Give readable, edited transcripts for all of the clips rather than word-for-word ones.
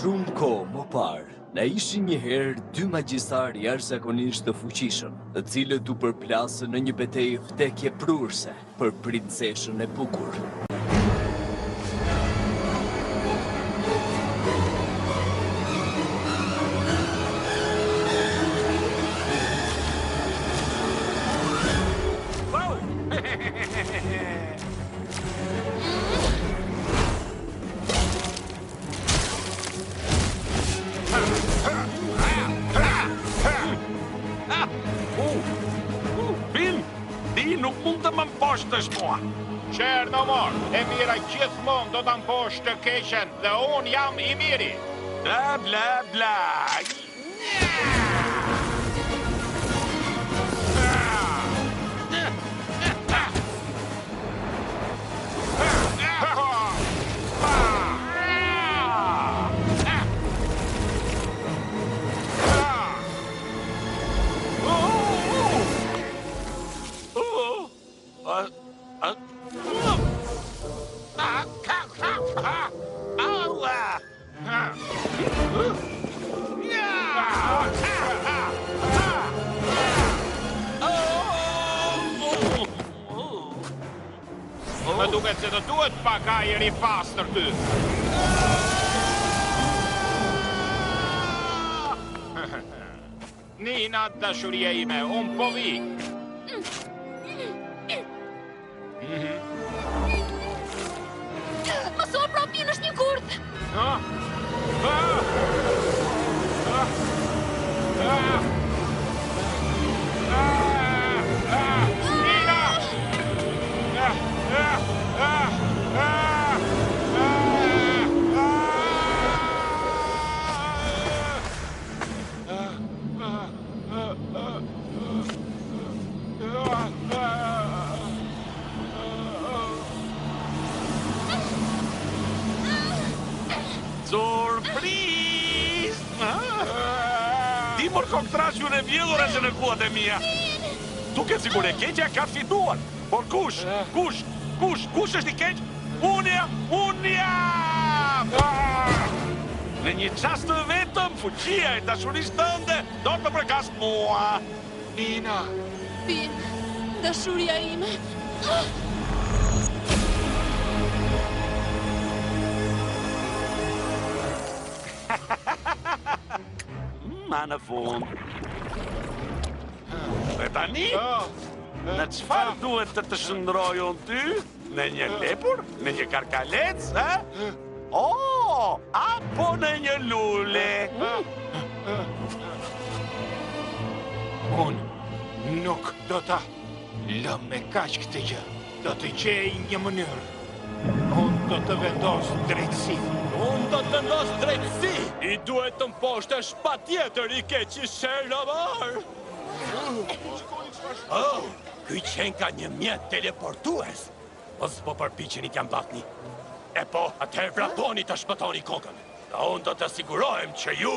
Shumë kohë më parë, na ishin njëherë dy magjistarë jashtëzakonisht të fuqishëm, të cilët u përplasën në një betejë vdekje prurse për princeshën e bukur. Qërë në morë, e mira gjithmonë do të mposh të keqen dhe unë jam i miri. Bla, bla, bla. Më duket se të duhet pak ajër i pastër ty. Nina, dashuria ime, unë po vi. Mësor propin është një kurt. Timur kom trashur e vjedhur e që në kuat e mia. Duke sigur e keqja ka fituar. Por kush është i keq? Unë jam! Në një qast të vetëm, fuqia e dashurisë tënde do të përkas mua. Nina. Finn, dashuria ime. Ma në fund. Dhe tani, në qëfar duhet të të shëndroj unë ty? Në një lepur? Në një karkalec? Apo në një lule? Unë nuk do ta lëm me kaq këtë gjë. Do të gjej një mënyrë. Unë do të vendos drejtësi. I duhet të mposhtesh pa tjetër i keqi Shërëmar. Ky qenë ka një mjet teleportues. Po s'po përpiqeni t'jam batni. E po, atëherë vraponi të shpëtoni kokën. Dhe unë do të sigurohem që ju...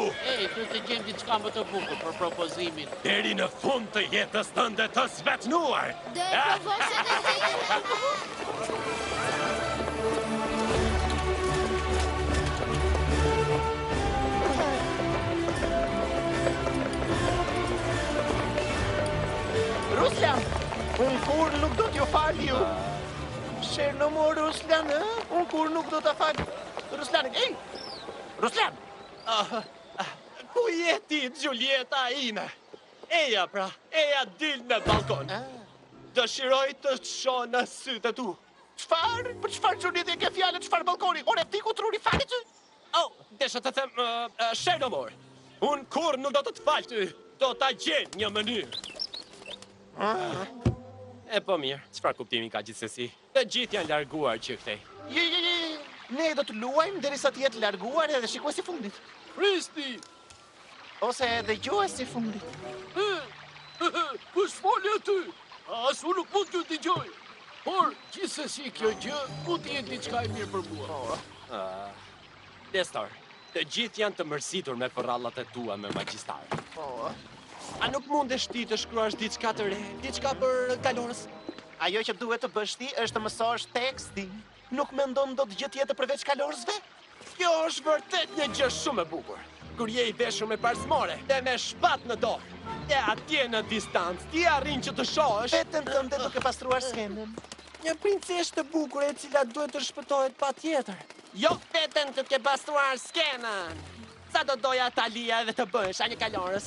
du të gjem diçka më të bukur për propozimin. Deri në fund të jetës tënde të svetnuar. Dhe provoset e ti. Ruslan, unë kur nuk do t'ju falë ju. Shërë në morë, Ruslan, unë kur nuk do t'a falë. Ruslan, ej! Ruslan! Ku jeti, Gjulieta ime? Eja pra, eja dil në balkon. Dëshiroj të shoh në sytë tu. Qfar? Për qfar Gjulieta e ke fjallë, qfar balkoni? Ore, ti ku truri falit ty? Desha të them, Shërëmar, unë kur nuk do të të falë ty, do t'a gjenë një mënyrë. E po mirë, çfarë kuptimi ka gjithsesi? Të gjithë janë larguar që këtej. Ne do të luajmë derisa të jetë larguar edhe shikuesi i fundit. Kristi! Ose edhe gjuesi i fundit. Kush foli aty? As unë nuk mund t'ju dëgjoj. Por gjithsesi kjo gjë mund të jetë diçka e mirë për mua. Destar, të gjithë janë të mërzitur me përrallat e tua me magjistar. A nuk mundesh ti të shkruash diçka të re, diçka për kalorës? Ajo që duhet të bësh ti është të mësosh tekstin. Nuk mendon do të gjë tjetër përveç kalorësve? Kjo është vërtet një gjë shumë e bukur. Kur je I veshur me parsmore dhe me shpat në dorë. E atje në distancë, ti arrin që të shohësh Vetëm tënde duke pastruar skenën. një princeshë të bukur e cila duhet të shpëtohet patjetër. Jo vetëm të ke pastruar skenën. Sa do doja Talia edhe të bësh a një kalorës.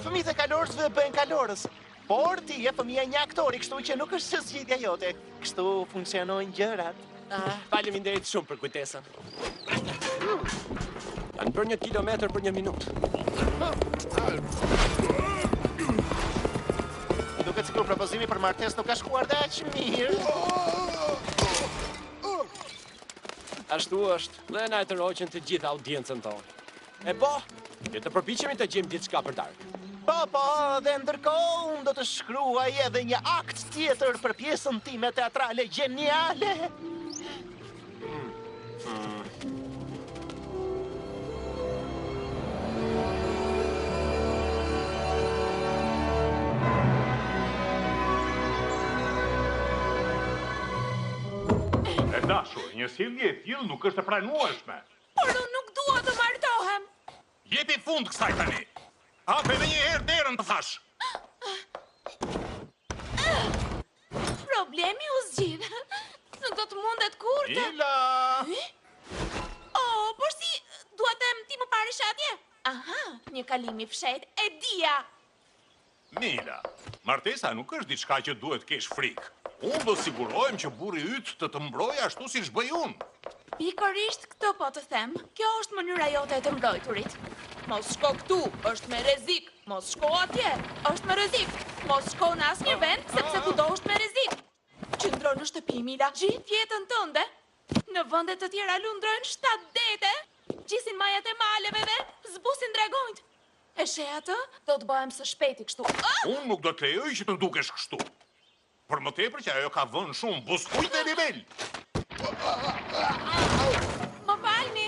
Fëmijët e kalorësve bëjnë kalorës. Por ti je fëmija një aktori, kështu që nuk është që zgjidhja jote. Kështu funksionojnë gjërat. Faleminderit shumë për kujtesën. Kanë bërë 1 kilometër për 1 minutë. Duket sikur propozimi për martesë nuk ka shkuar dhe aq mirë. Ashtu është, dhe na e tërhoqën të gjithë audiencën tonë. E po, që të përpiqemi të gjejmë diçka për darkë. Po, dhe ndërkohë unë do të shkruaj edhe një akt tjetër për pjesën time teatrale gjeniale. E dashur, një sjellje e tillë nuk është e pranueshme. Por unë nuk dua të martohem. Jepi fund kësaj tani. Hape edhe një herë derën të thash. Problemi u zgjidh. Nuk do të mundet kur të... Mila! Por si, duatem ti më parish atje? Aha, një kalim I fshehtë, e dia. Mila, martesa nuk është diçka që duhet kesh frikë. Unë do sigurohem që burri yt të të mbrojë ashtu siç bëj unë. Pikërisht këtë po të them, kjo është mënyra jote e të mbrojturit. Mos shko këtu, është me rrezik. Mos shko atje, është me rrezik. Mos shko në asnjë vend, sepse kudo është me rrezik. Qëndro në shtëpi, Mila, gjithë jetën tënde. Në vende të tjera lundrojnë 7 dete, gjisin majat e maleve dhe zbusin dragonjt. E sheh atë, do të bëhem së shpejti kështu. Unë nuk do të lejoj që të dukesh kështu. Për më tepër që ajo ka vënë shumë buskujt dhe rebel. Më falni,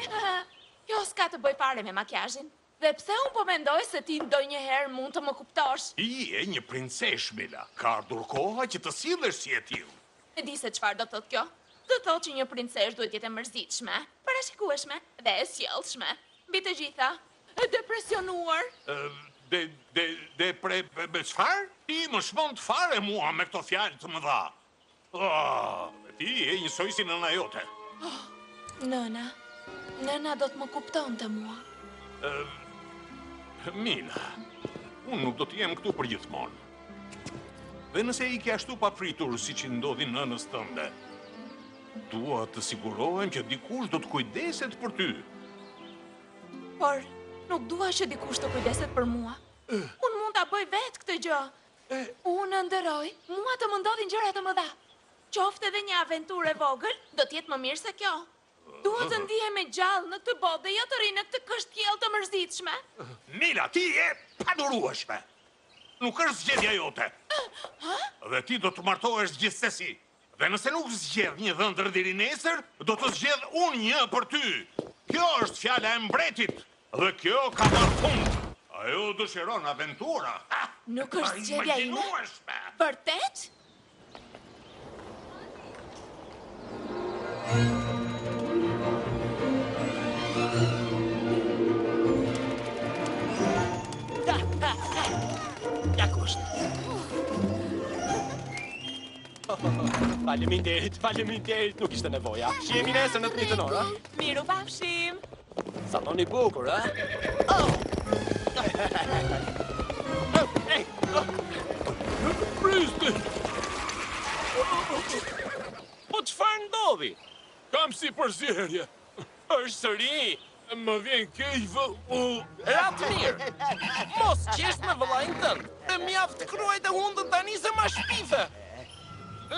kjo s'ka të bëj fare me makjazhin. Dhe pse unë po mendoj se ti ndonjëherë mund të më kuptosh. Ti je një princesh, Mila. Ka ardhur koha që të sillesh si e tillë. E di se çfarë do të thotë kjo. Do të thotë që një princesh duhet jetë e mërzitshme, parashikueshme dhe e sjellshme. Mbi të gjitha, e depresionuar. Çfarë? Ti më shmon të fare mua me këto fjalë të mëdha. Ti je njësoj si nëna jote. Nëna do të më kuptonte mua. Mila, unë nuk do të jem këtu për gjithmonë. Dhe nëse I ke ashtu pa pritur si që ndodhi nënës tënde, dua të sigurohem që dikush do të kujdeset për ty. Por nuk dua që dikush të kujdeset për mua. Unë mund ta bëj vetë këtë gjë. Unë ndëroj, mua të më ndodhin gjëra të mëdha. Qoftë edhe një aventurë e vogël, do të jetë më mirë se kjo. Duhet të ndihem e gjallë në këtë botë dhe jo të rri në këtë kështjellë të mërzitshme. Mila, ti je padurueshme. Nuk është zgjedhja jote. Dhe ti do të martohesh gjithsesi. Dhe nëse nuk zgjedh një dhëndër deri nesër, do të zgjedh unë një për ty. Kjo është fjala e mbretit. Dhe kjo ka marrë fund. Ajo dëshiron aventura. Nuk është zgjedhja ime. Vërtet? Ja kusht. Faleminderit, nuk ishte nevoja. Shihemi nesër në të njëjtën orë, a? Miru pafshim. Salloni bukur, a? Pristi! Po çfarë ndodhi? Kam si përzierje. Është sëri. Më vjen kejvë Ratë mirë. Mos qesh me vëllain tënd. Të mjaft kruajt e hundën tani se ma shpife. O,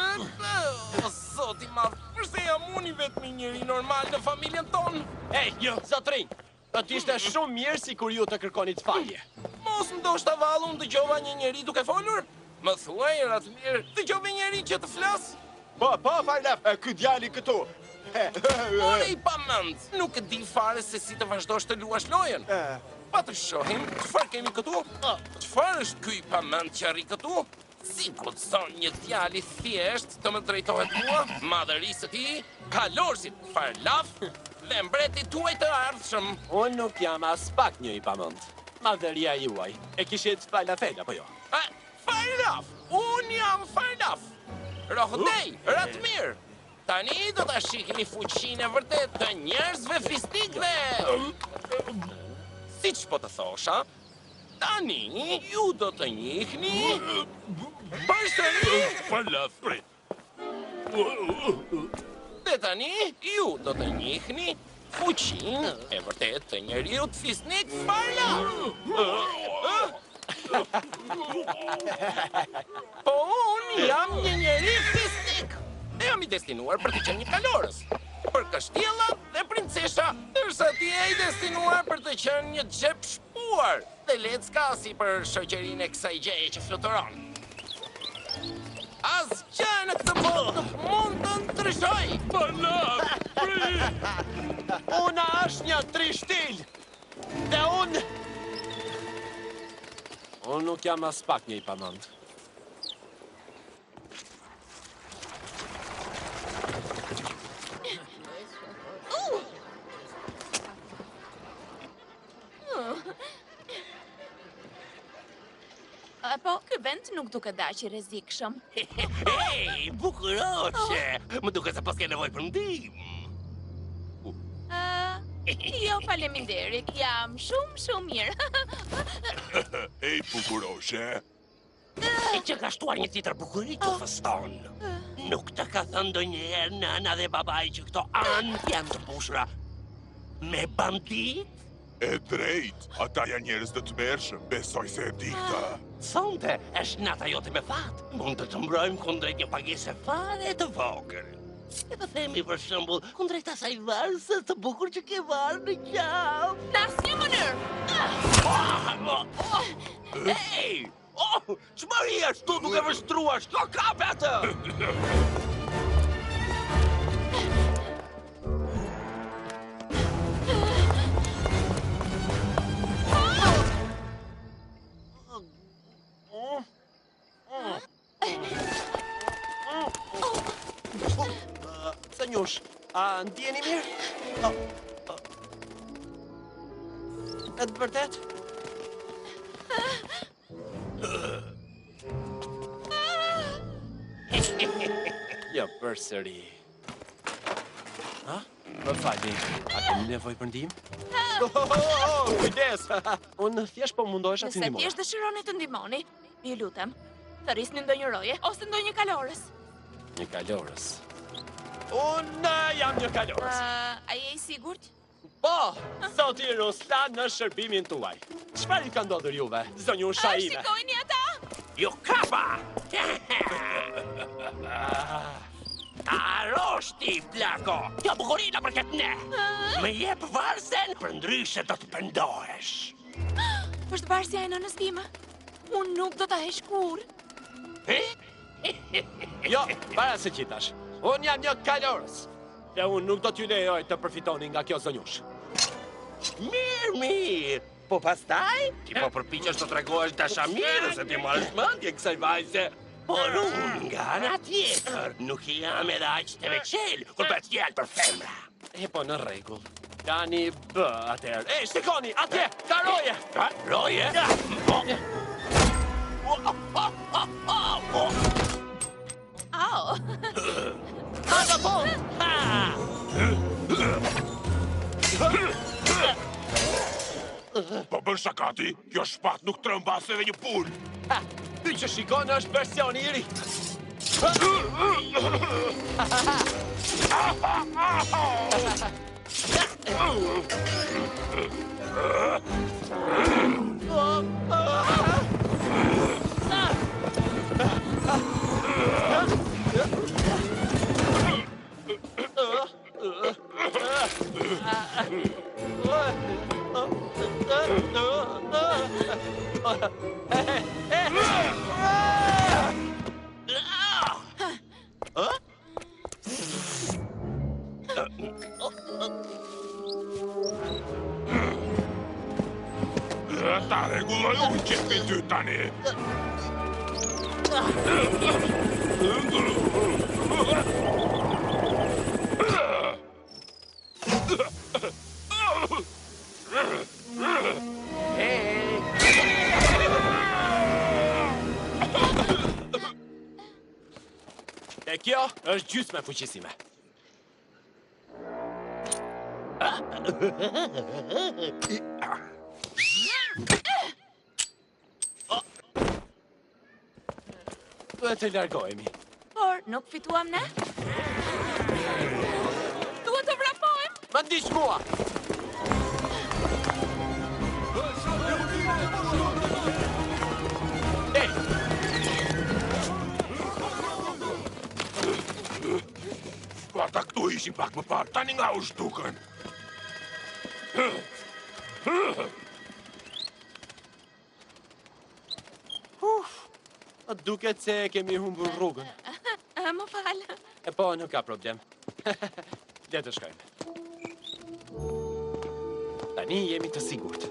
zoti madh, përse jam unë I vetmi njëri normal në familjen tonë? Ej, zotrinj, do t'ishte shumë mirë si kur ju të kërkonit falje. Mos ndoshta vallu unë dëgjova një njeri duke folur? Më thuaj, ratë mirë, dëgjove njeri që të flas? Po, Farlef, ky djali këtu. Ore I pamend, nuk e di fare se si të vazhdosh të luash lojën. Pa të shohim, çfarë kemi këtu? Çfarë është ky I pamend që arri këtu? Si kutson një djali thjesht të më drejtohet mua, madhërisë ti, kalorësit, farlaf, dhe mbretit tuaj të ardhshëm. Unë nuk jam as pak një I pamend. Madhëria juaj. E kishit falafel apo jo? Farlaf! Unë jam Farlaf! Rohdej, Ratmir! Tani do ta shihni fuqinë e vërtet të njerëzve fisnikëve! Siç po të thosha, tani ju do të njihni përsëri Farlaf, prit. dhe tani ju do të njihni fuqinë e vërtet të njeriut fisnik Farlaf! Po unë jam një njeri fisnik. E jam I destinuar për të qenë një kalorës, për kështjella dhe princesha, ndërsa ti je I destinuar për të qenë një xhep shpuar dhe lecka si për shoqërinë e kësaj gjeje që fluturon. Asgjë në këtë botë nuk mund të ndryshoj. Una është një trishtil. Dhe unë nuk jam as pak një I pamend. Po, ky vend nuk duket daq I rrezikshëm. Hej, bukuroqe! Më duket se pas ke nevojë për ndihmë. Jo, faleminderit. Jam shumë mirë. Ej, bukuroshe. E që ka shtuar një tjetër bukuri të fëston. Nuk të ka thënë ndonjëherë nëna dhe babai që këto anë janë të mbushura me bandit? E drejt, ata janë njerëz të tmerrshëm, besoj se e di këtë. Sonte, është nata jote me fat. Mund të të mbrojmë kundrejt një pagese fare të vogël. E të themi për shembull, kundrejt asaj varëse të bukur që ke varë në qafë. Në asnjë mënyrë. Hej! Ç'mari është tu duke vështruar? Shko kape atë! Senjush, a ndjeni mirë? E të vërtet? Jo, përsëri. Më falni, a keni nevojë për ndihmë? Kujdes! Unë thjesht po mundohesha të Nëse ndihmoj. thjesht dëshironi të ndihmoni, ju lutem, të rrisni ndonjë roje ose ndonjë kalorës. Një kalorës. Unë jam një kalorës. A je I sigurt? Po, zoti Ruslan në shërbimin tuaj. Çfarë I ka ndodhur juve, zonjë Shaive? Shikojni ata! Jo kapa! Aroshti, plako! Jo bukurina për këtë ne! Me jep varsen, për ndryshe do të pendohesh. Është varsja e nënës time. Unë nuk do ta heq kurrë. Jo, para se qitash. Unë jam një kalorës. Dhe unë nuk do t'ju lejoj të përfitoni nga kjo zonjush. Mirë. Po pastaj, ti po përpiqesh të tregohesh dashamirë se ti marrësh mendje kësaj vajze. Por unë nga ana tjetër, nuk jam edhe aq të veçel kur bëhet fjalë për femra. E po në rregull. Tani bë atëherë. E, shikoni, atje, ka roje! Roje? Au! Ata po! Po bën shakati, kjo shpat nuk trëmbas edhe një pul. Ty që shikon është versioni I ri. Ta rregulloj unë qepin ty tani. E kjo është gjysmë e fuqisime. Duhet të largohemi. Por, nuk fituam ne? Duhet të vrapojmë? Më ndiq mua! Ej! Ata këtu ishin pak më parë, tani nga u shtuken. Duket se kemi humbur rrugën. Më falë. E po, nuk ka problem. Le të shkojmë. Tani jemi të sigurt.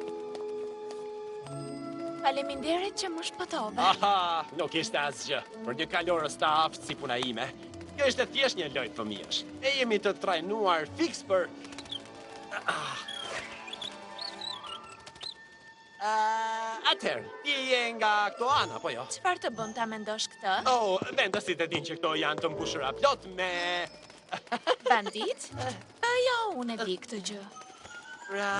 Faleminderit që më shpëtove. Aha, nuk ishte asgjë. Për një kalorës të aftë si puna ime. Kjo ishte thjesht një lojë fëmijësh. E jemi të trajnuar fiks për... Atëherë, ti je nga këto ana, po jo? Çfarë të bën ta mendosh këtë? Oh, vendasit e din që këto janë të mbushura plot me... Bandit? Jo, unë e di këtë gjë. Pra...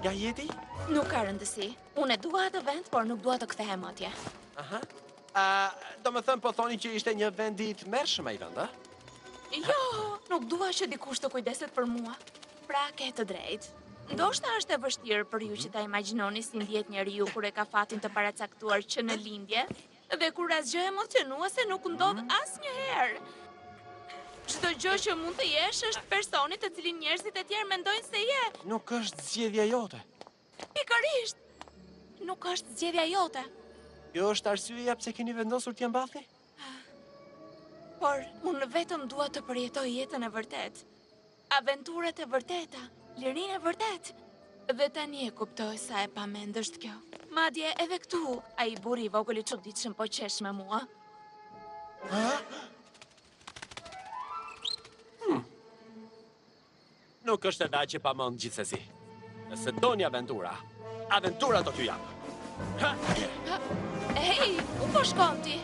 Nga jeti? Nuk ka rëndësi. Unë e dua atë vend, por nuk dua të kthehem atje. Aha. Do më thëmë po thoni që ishte një vend i tmerrshëm ai vend, a? Jo, nuk dua që dikush të kujdeset për mua. Pra, ke të drejtë. Ndoshta është e vështirë për ju që ta imagjinoni si ndjet njeriu kur e ka fatin të paracaktuar që në lindje, dhe kur asgjë emocionuese nuk ndodh asnjëherë. Çdo gjë që mund të jesh është personi të cilin njerëzit e tjerë mendojnë se je. Nuk është zgjedhja jote. Pikërisht. Nuk është zgjedhja jote. Kjo është arsyeja pse keni vendosur t'ja mbathni? Por unë vetëm dua të përjetoj jetën e vërtet. Aventurat e vërteta. Lirinë e vërtet. Dhe tani e kuptoj sa e pamend është kjo. Madje edhe këtu, ai burri i vogël i çuditshëm po qesh me mua. Nuk është e dashje pamend gjithsesi. Nëse doni aventura, aventura do t'ju jap. Hey, ku po shkon ti?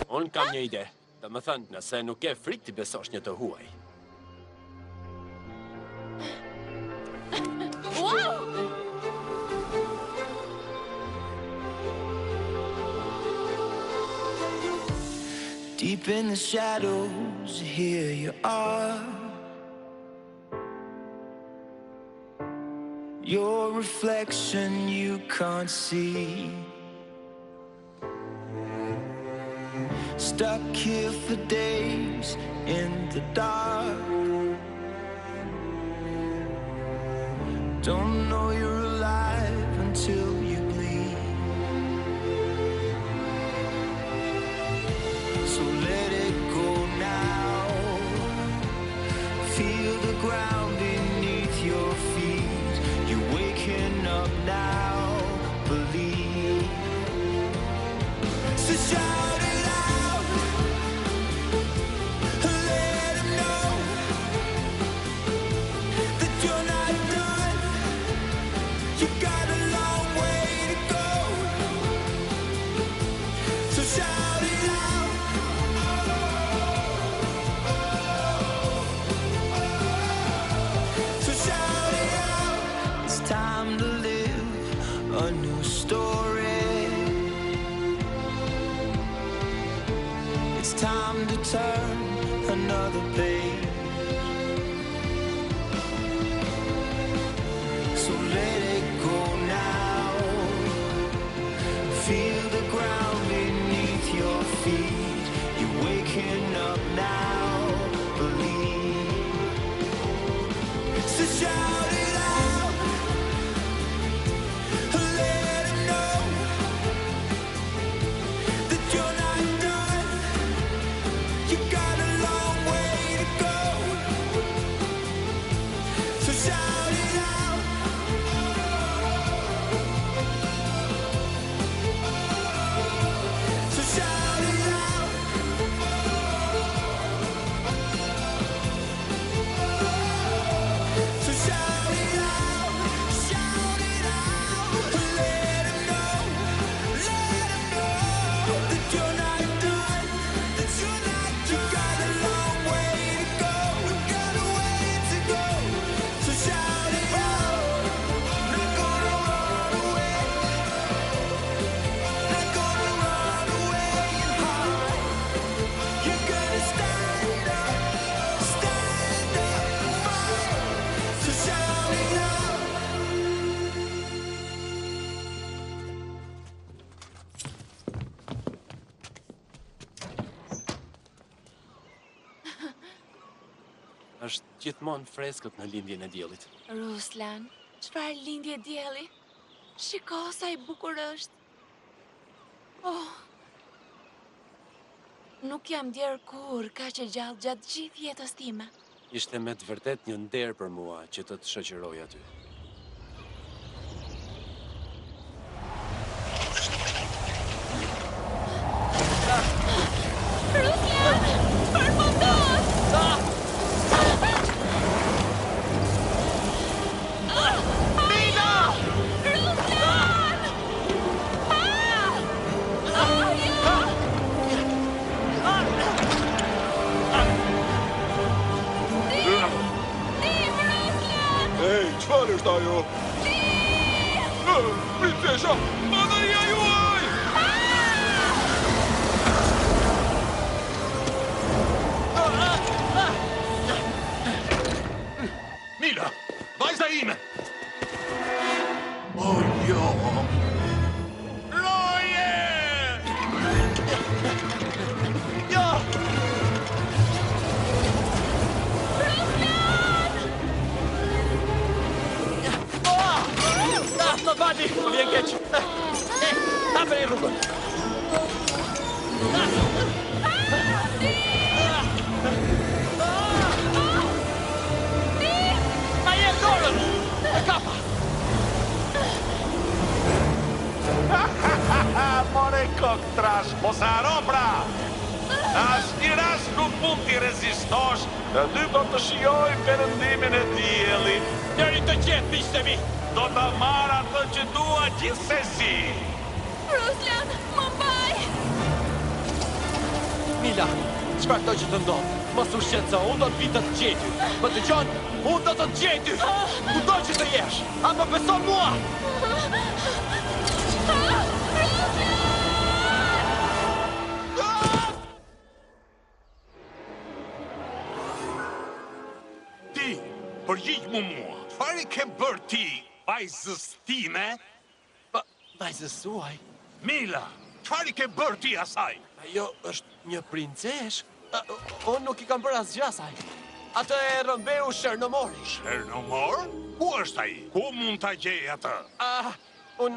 Unë kam një ide. Dhe më thënë, nëse nuk e frikë ti besosh një të huaj. Wow! Deep in the shadows, here you are. Your reflection you can't see. Stuck here for days in the dark. Don't know you're alive until you bleed. So let it go now. Feel the ground beneath your feet. You're waking up now. Believe. So shout it out. Let 'em know that you're not done. You got a long way to go. So shout it out. So shout it out. It's time to live a new story. It's time to turn another page. So let it go now. Feel the ground beneath your feet. You're waking up now. Believe. So shout it out. Let 'em know that you're not done. You got a long way to go. Është gjithmonë freskët në lindjen e diellit. Ruslan, çfarë lindje dielli? Shiko sa i bukur është. Oh. Nuk jam djerë kur kaq e gjallë gjatë gjithë jetës time. Ishte me të vërtet një nder për mua që të shoqëroj aty. Ruslan! Përfundos! Mina! Ruslan! Ej, çfarë është ajo? Princesha, madhëria juaj! Mila, vajza ime! O, jo! Roje! Jo! Më bati, më vjen keq. Hapër e rrugën. Ma jem dorën! E kapa! More kokë trash, mos haro pra! Asnjë rast nuk mund t'i rezistosh, të dy do të shijoj perëndimin e diellit. Njëri të qetë, miqtë e mi! Do të marr atë që dua gjithsesi. Ruslan, më mbaj! Mila, çfarë do që të ndodh? Mos u shqetëso, unë do të vi të të gjej. Më dëgjon? Unë do të të gjej ty. Kudo që të jesh, apo beso mua. Ti, përgjigj mua. Çfarë ke bërë ti, vajzës time? Vajzës suaj? Mila, çfarë ke bërë ti asaj? Ajo është një princesh? Unë nuk i kam bërë asgjë asaj. Atë e rëmbeu Shërnomori. Shërnomor? Ku është ai? Ku mund ta gjej atë? Unë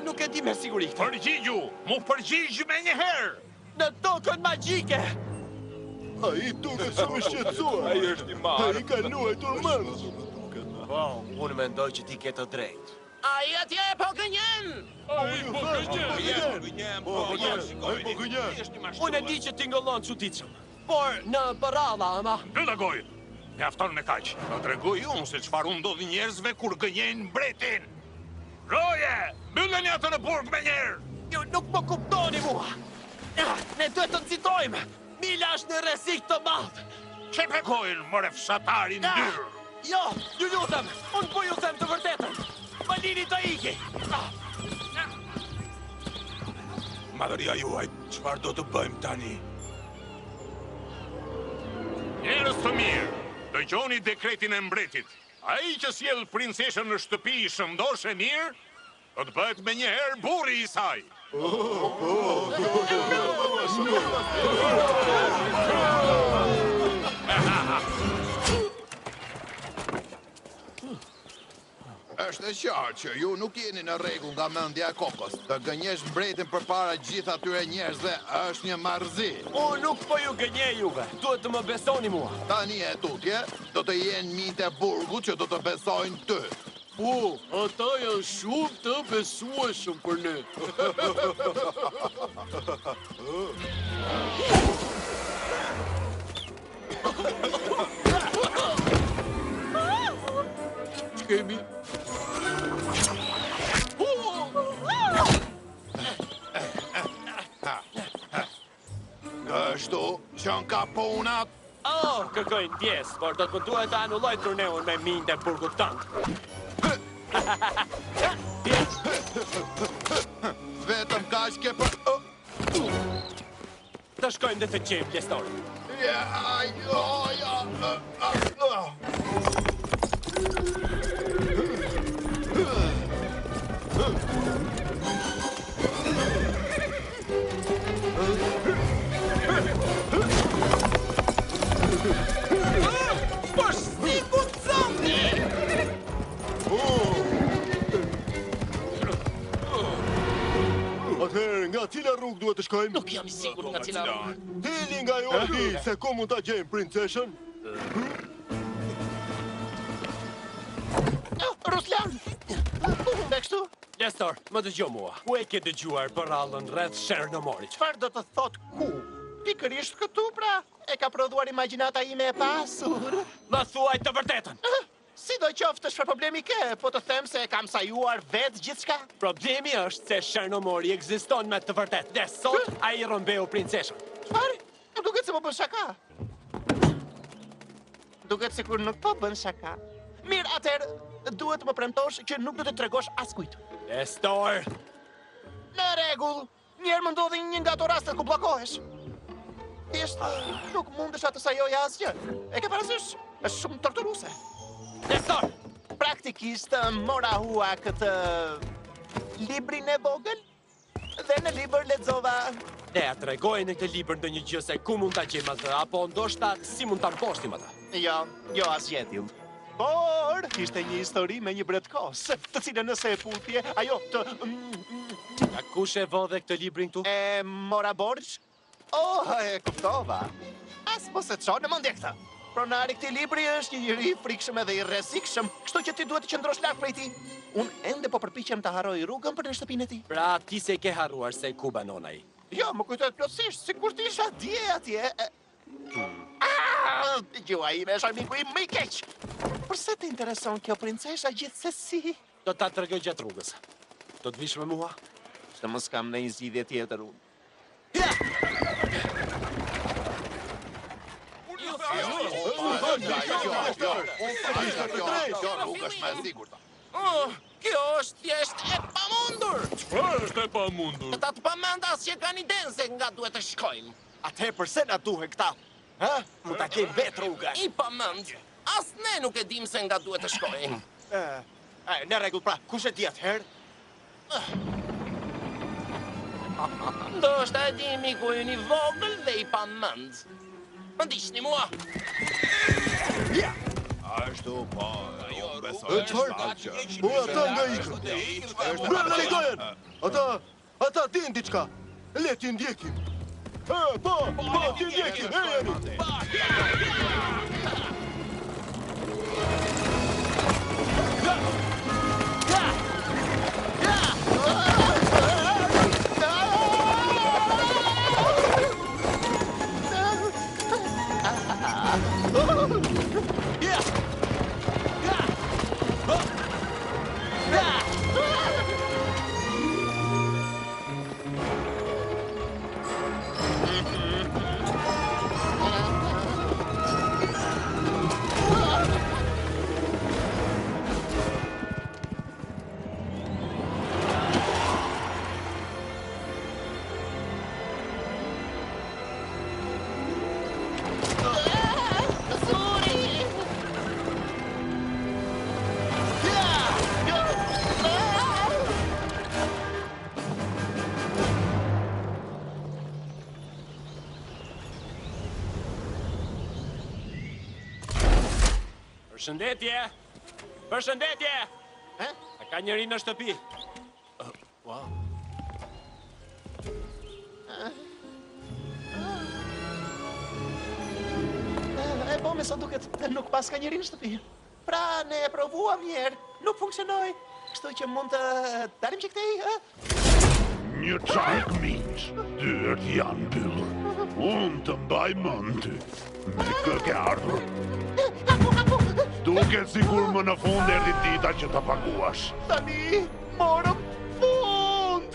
nuk e di me siguri këtë. Përgjigju, mu përgjigj me një herë. Në tokën magjike. Ai duket se më shqetësua. Ai është i marrë. Ai ka luajtur mend. Po, unë mendoj që ti ke të drejtë. Ai atje po gënjen! Unë e di që tingëllon çuditshëm, por në baralla, ama. Mbyllë gojën. Mjafton me kaq. Do t'rregoj unë se çfarë u ndodhi njerëzve kur gënjejnë mbretin. Roje, mbylleni atë në burg me njerë. Ju nuk më kuptoni mua. Ne duhet të nxitojmë. Mila është në rrezik të madh. Çepe gojën, more fshatari ndyrë. Jo, ju lutem, unë po ju them të vërtetën. Më lini të iki. Madhëria juaj, çfarë do të bëjmë tani? Njerëz të mirë, dëgjoni dekretin e mbretit. Ai që sjell princeshën në shtëpi i shëndosh e mirë, do të bëhet me një herë burri i saj. Është e qartë që ju nuk jeni në rregull nga mendja e kokës. Të gënjesh mbretin përpara gjithë atyre njerëzve është një marrëzi. Unë nuk po ju gënjej juve. Duhet të më besoni mua. Tani e tutje, do të jenë minjtë e burgut që do të besojnë ty. Po, ata janë shumë të besueshëm për ne. Ç'kemi? Kështu që ka punat. Kërkoj ndjes, por do të më duhet të anulloj turneun me minjtë e burgut tënd. Vetëm kaq ke për... Të shkojmë dhe të qejmë pjestor. cila rrugë duhet të shkojmë? Nuk jam I sigur nga cila rrugë. Hili nga jo e di se ku mund ta gjejmë princeshën? Ruslan! Ku humbe kështu? Nestor, më dëgjo mua. Ku e ke dëgjuar për rallën rreth Chernomorit? Çfarë do të thot ku? Pikërisht këtu pra. E ka prodhuar imagjinata ime e pasur. Më thuaj të vërtetën. Si do qoftë çfarë problemi ke, po të them se e kam sajuar vetë gjithçka. Problemi është se Chernomori ekziston me të vërtetë. Dhe sot ai rrëmbeu princeshën. Çfarë? Duket se po bën shaka. Duket sikur nuk po bën shaka. Mirë, atëherë duhet të më premtosh që nuk do të tregosh askujt. Nestor! Në rregull. Njerë më ndodhi një nga ato rastet ku bllokohesh. Thjesht nuk mundesha të sajoj asgjë. E ke parasysh? Është shumë torturuese. Nestor! Praktikisht mora hua këtë librin e vogël dhe në libër lexova. Ne a tregoj në këtë libër ndonjë gjë se ku mund ta gjejmë atë, apo ndoshta si mund ta mposhtim atë? Jo asgjë tillë. Por kishte një histori me një bretkos, të cilën nëse e putje, ajo të... Nga kush e vodhe këtë librin këtu? E mora borx? E kuptova. As mos e çon në mendje këtë. Pronari këtij libri është një njeri I frikshëm edhe I rrezikshëm, kështu që ti duhet të qëndrosh larg prej tij. Unë ende po përpiqem të harroj rrugën për në shtëpinë e tij. Pra ti se ke harruar se ku banon ai. Jo, më kujtohet plotësisht, sikur të isha dje atje. Gjua ime është armiku im më I keq. Përse të intereson kjo princesha gjithsesi? Do ta tregoj gjatë rrugës. Do të vish me mua? Se mos kam në një zgjidhje tjetër unë. Kjo është thjesht e pamundur. Çfarë është e pamundur? Ata të pamendas që kanë idenë se nga duhet të shkojmë. Atëherë pse na duhet këta? Mund ta kemi vetë rrugën. I pamend. As ne nuk e dim se nga duhet të shkojmë. Në rregull pra, kush e di atëherë? Ndoshta e di miku ynë I vogël dhe I pamend. Më ndiqni mua. Ashtu po. Çfarë? Po ata nga ikën. Brenda I dojen. Ata din diçka. Le ti ndjekim. Po, ti ndjekim. Përshëndetje! Përshëndetje! A ka njëri në shtëpi? Wow. Po me sa duket nuk pas ka njëri në shtëpi. Pra ne e provuam një herë, nuk funksionoi. Kështu që mund të dalim që këtej, Një çajk miq, dyert janë mbyllur. Unë të mbaj mend ty. Me kë ke ardhur? Duket sikur më në fund erdhi dita që ta paguash. Tani morëm fund.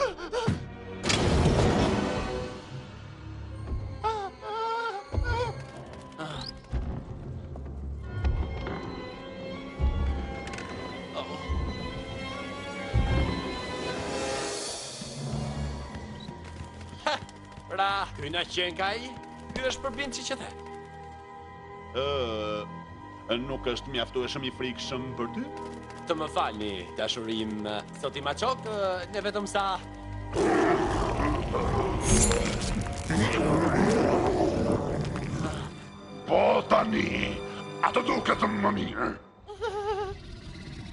Pra, ky na qen ka ai? Ky është përbind si që the. Nuk është mjaftueshëm I frikshëm për ty? Të më falni, dashurim, sot I maqok, ne vetëm sa... Po tani, ato duket më mirë.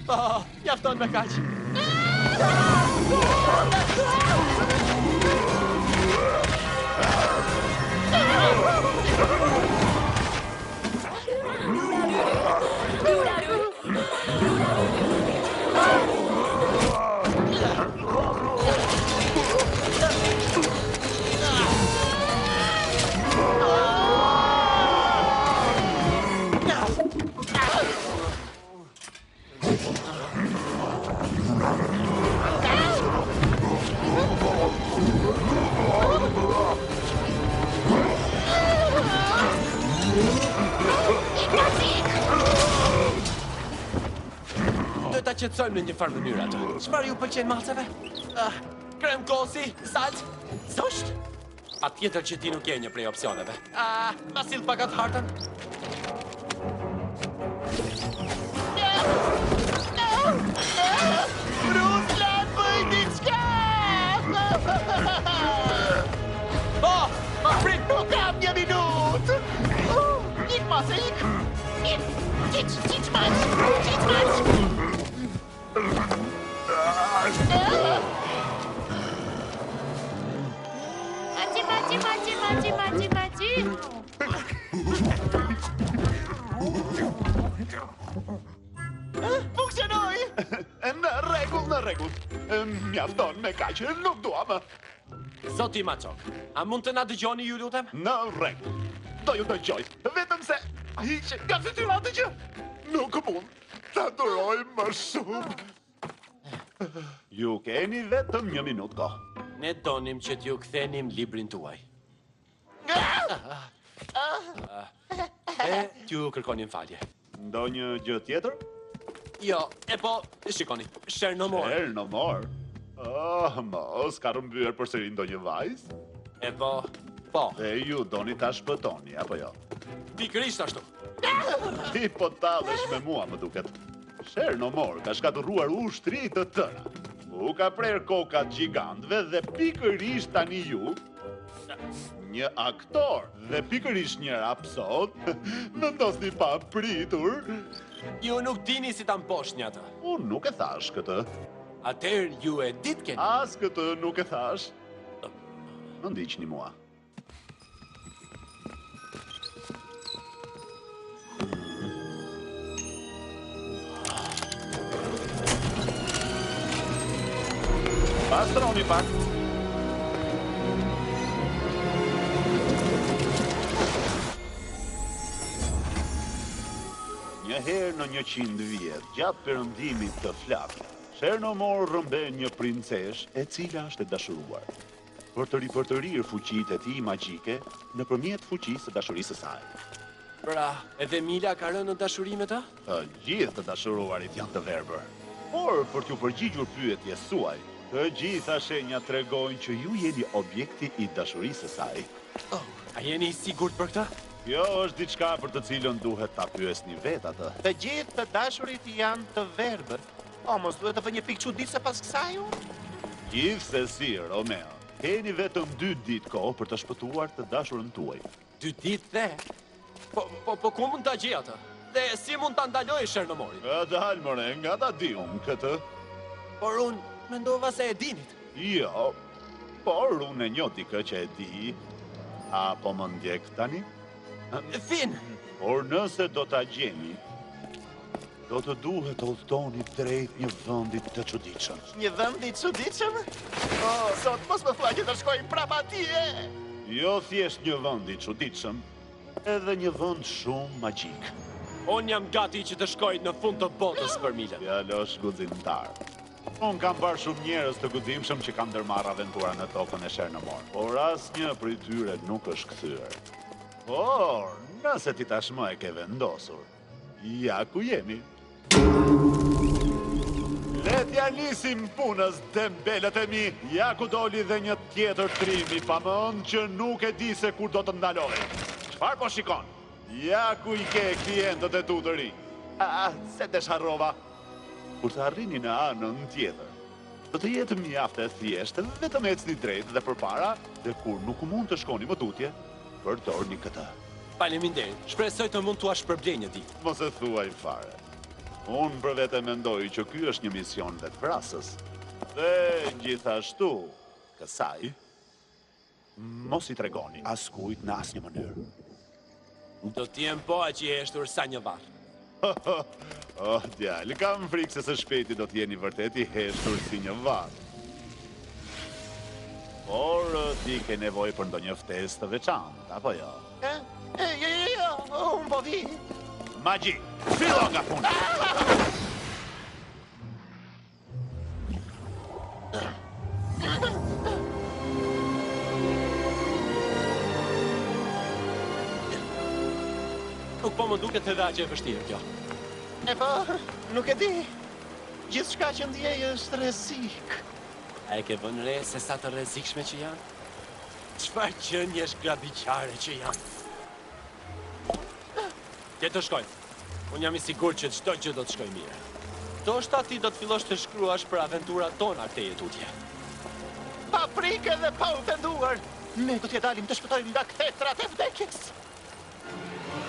Po, mjafton me kaq. Do ta qetësojmë në një farë mënyrë atë. Çfarë ju pëlqen malceve? Krem kosi, salt, zosht? Patjetër që ti nuk je një prej opsioneve. Ma sill pagat hartën? Ruslan, bëj diçka! Ma prit! Nuk kam një minut! Ik mos, ik! Qiq maq! Maci! Funksionoi! Në rregull. Mjafton me kaq, nuk dua më. Zoti Maçok, a mund të na dëgjoni ju lutem? Në rregull. Do ju dëgjoj, vetëm se hiq nga fytyra që nuk mund ta duroj më shumë. Ju keni vetëm një minutë kohë. Ne donim që t'ju kthenim librin tuaj. E t'ju kërkonim falje. Ndonjë gjë tjetër? Jo, e po, shikoni, Chernomor. Chernomor? Mos, ka rëmbyer përsëri ndonjë vajzë? E po. E ju doni ta shpëtoni, apo jo? Pikërisht ashtu. Ti po tallesh me mua, më duket. Chernomor ka shkatërruar ushtri të tëra. U ka prerë kokat gjigantëve dhe pikërisht tani ju, një aktor dhe pikërisht një rapsod, vendosni pa pritur. Ju nuk dini si ta mposhtni atë. Unë nuk e thash këtë. Atëherë ju e ditë keni. As këtë nuk e thash. Më ndiqni mua. Pastroni pak. Një herë në 100 vjet, gjatë perëndimit të flakë, Chernomor rrëmben një princesh e cila është e dashuruar. Për të ripërtërir fuqitë e tij magjike nëpërmjet fuqisë së dashurisë së saj. Pra, edhe Mila ka rënë në dashuri me të? Të gjithë të dashuruarit janë të verbër. Por për t'ju përgjigjur pyetjes suaj, të gjitha shenjat tregojnë që ju jeni objekti i dashurisë së saj. A jeni i sigurt për këtë? Kjo është diçka për të cilën duhet ta pyesni vetë atë. Të gjithë të dashurit janë të verbër. Mos duhet të vë një pikë çuditëse pas kësaj? Gjithsesi, Romeo, keni vetëm 2 ditë kohë për të shpëtuar të dashurën tuaj. 2 ditë dhe? Po ku mund ta gjej atë? Dhe si mund ta ndaloj Chernomorin? Dal more, nga ta di unë këtë. Por unë mendova se e dinit. Jo, por unë e njoh dikë që e di. Apo më ndjek tani? Fin! Por nëse do ta gjeni, do të duhet të udhtoni drejt një vendi të çuditshëm. Një vend i çuditshëm? Sot mos më thua që të shkoj prapë atje. Jo thjesht një vend i çuditshëm, edhe një vend shumë magjik. Unë jam gati që të shkoj në fund të botës për Milën. Djalosh guximtar. Unë kam parë shumë njerëz të guximshëm që kanë ndërmarrë aventura në tokën e Chernomor, por asnjë prej tyre nuk është kthyer. Por, nëse ti tashmë e ke vendosur, ja ku jemi. Le t'ja nisim punës, dembelët e mi. Ja ku doli dhe një tjetër trim i pamënd që nuk e di se kur do të ndaloj. Çfarë po shikon? Ja ku i ke klientët e tu të ri. Se të sharrova. Kur të arrini në anën tjetër, do të jetë mjaft e thjeshtë, vetëm ecni drejt dhe përpara, dhe kur nuk mund të shkoni më tutje, përdorni këtë. Faleminderit. Shpresoj të mund t'ua shpërblej një ditë. Mos e thuaj fare. Unë për vete mendoj që ky është një mision vetvrasës. Dhe gjithashtu, kësaj, mos i tregoni askujt në asnjë mënyrë. Do t'jem po aq i heshtur sa një varr. Djalë, kam frikë se së shpejti do t'jeni vërtet i heshtur si një varr. Por ti ke nevojë për ndonjë ftesë të veçantë, apo jo? Jo, unë po vi. Magji, fillo nga puna! nuk po më duket edhe aq e vështirë kjo. E po, nuk e di. Gjithçka që ndjej është rrezik. A e ke vënë re se sa të rrezikshme që janë? Çfarë qenies grabiqare që janë? Ke të shkoj. Unë jam i sigurt që çdo gjë do të shkojë mirë. Ndoshta ti do të fillosh të shkruash për aventurat tona këtej tutje. Pa prikë dhe pa ofenduar. Ne do t'je dalim të shpëtojmë nga kthetrat e vdekjes.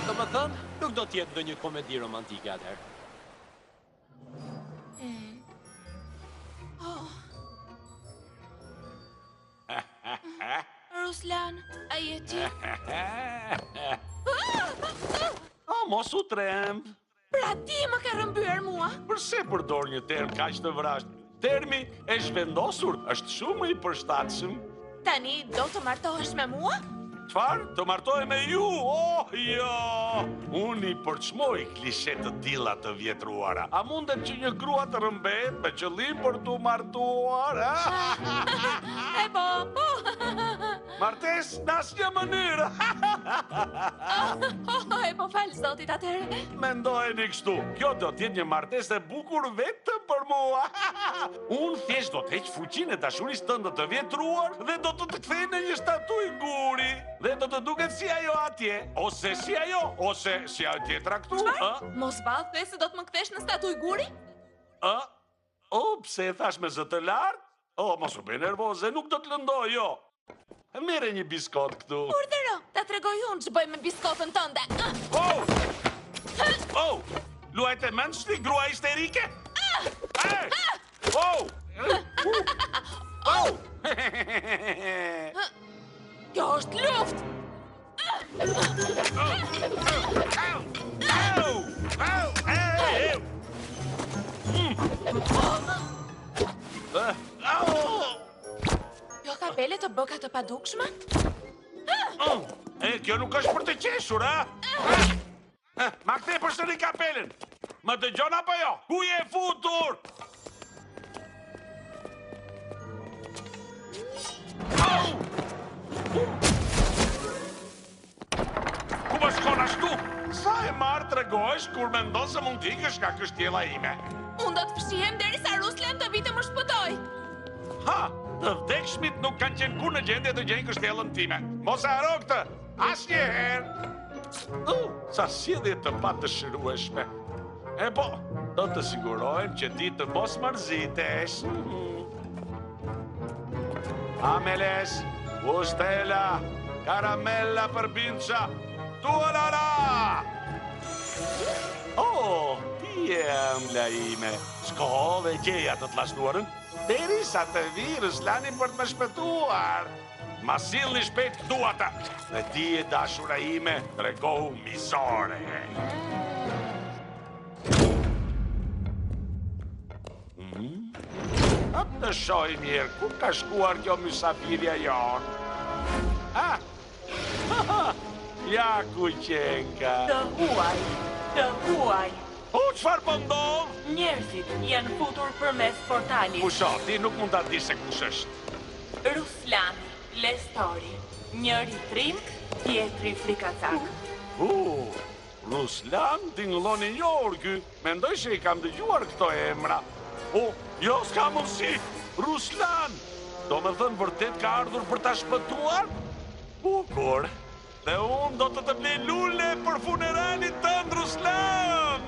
Domethënë, nuk do të jetë ndonjë komedi romantike atëherë. Ruslan, a je ti? Mos u tremb. Pra ti më ke rëmbyer mua? Përse përdor një term kaq të vrasht? Termi e zhvendosur është shumë i përshtatshëm. Tani do të martohesh me mua? Çfarë? Të martohem me ju? Oh, jo! Unë i përçmoj klishe të tilla të vjetruara. A mundet që një grua të rëmbehet me qëllim për t'u martuar? E po, po! Martes në asnjë mënyrë! E po falë zotit atëherë. Mendojeni kështu, kjo do t'jetë një martesë e bukur vetëm për mua. Unë thjesht do t'heq fuqinë e dashurisë tënde të vjetruar dhe do të kthej në një statuj guri. Dhe do të duket si ajo atje, ose si ajo, ose si ajo tjetra këtu. Mos vathë se do të më kthesh në statuj guri? Pse e thash me zë të lartë? Mos u bëj nervoze, nuk do të lëndoj, jo. Mere një biskot këtu. Urdhëro, ta tregoj unë që bëj me biskotën tënde. Luajte mend shti grua histerike? Kjo është luft! Jo kapele të bëka të padukshme? Kjo nuk është për të qeshur, Ma kthej përsëri kapelen! Më dëgjon apo jo? Ku je futur? Ku më shkon ashtu? Sa e marrë tregojsh kur mendon se mund t'ikësh nga kështjella ime? Unë do të fshihem derisa Ruslan të vitë më shpëtoj. Të vdekshmit nuk kanë qenë kur në gjendje të gjejnë kështjellën time. Mos e haro këtë, asnjëherë. Sa sjellje të padëshirueshme. E po, do të sigurohem që ti të mos mërzitesh. Ameles, Ustela, Karamella për binca, tualara! Ti e ëmbla ime. Shko dhe gjeja të t'lasnuarën, derisa të vi Ruslani për të më shpëtuar. Ma sillni shpejt këtu ata, dhe ti e dashura ime tregohu mizore. Të shoj mirë, ku ka shkuar kjo mysafirja jonë? Ja ku qenka. Të huaj. Çfarë po ndodh? Njerëzit janë futur përmes portalit. Kusho, ti nuk mund ta dish se kush është. Ruslan, Lestori, njëri trim, tjetri frikacak. Ruslan, tingëlloni njohur ky. Mendoj se i kam dëgjuar këto emra. Jo, s'ka mundësi. Ruslan, do me thënë vërtet ka ardhur për ta shpëtuar? Bukur. Dhe unë do të blej lule për funeralit tënd, Ruslan!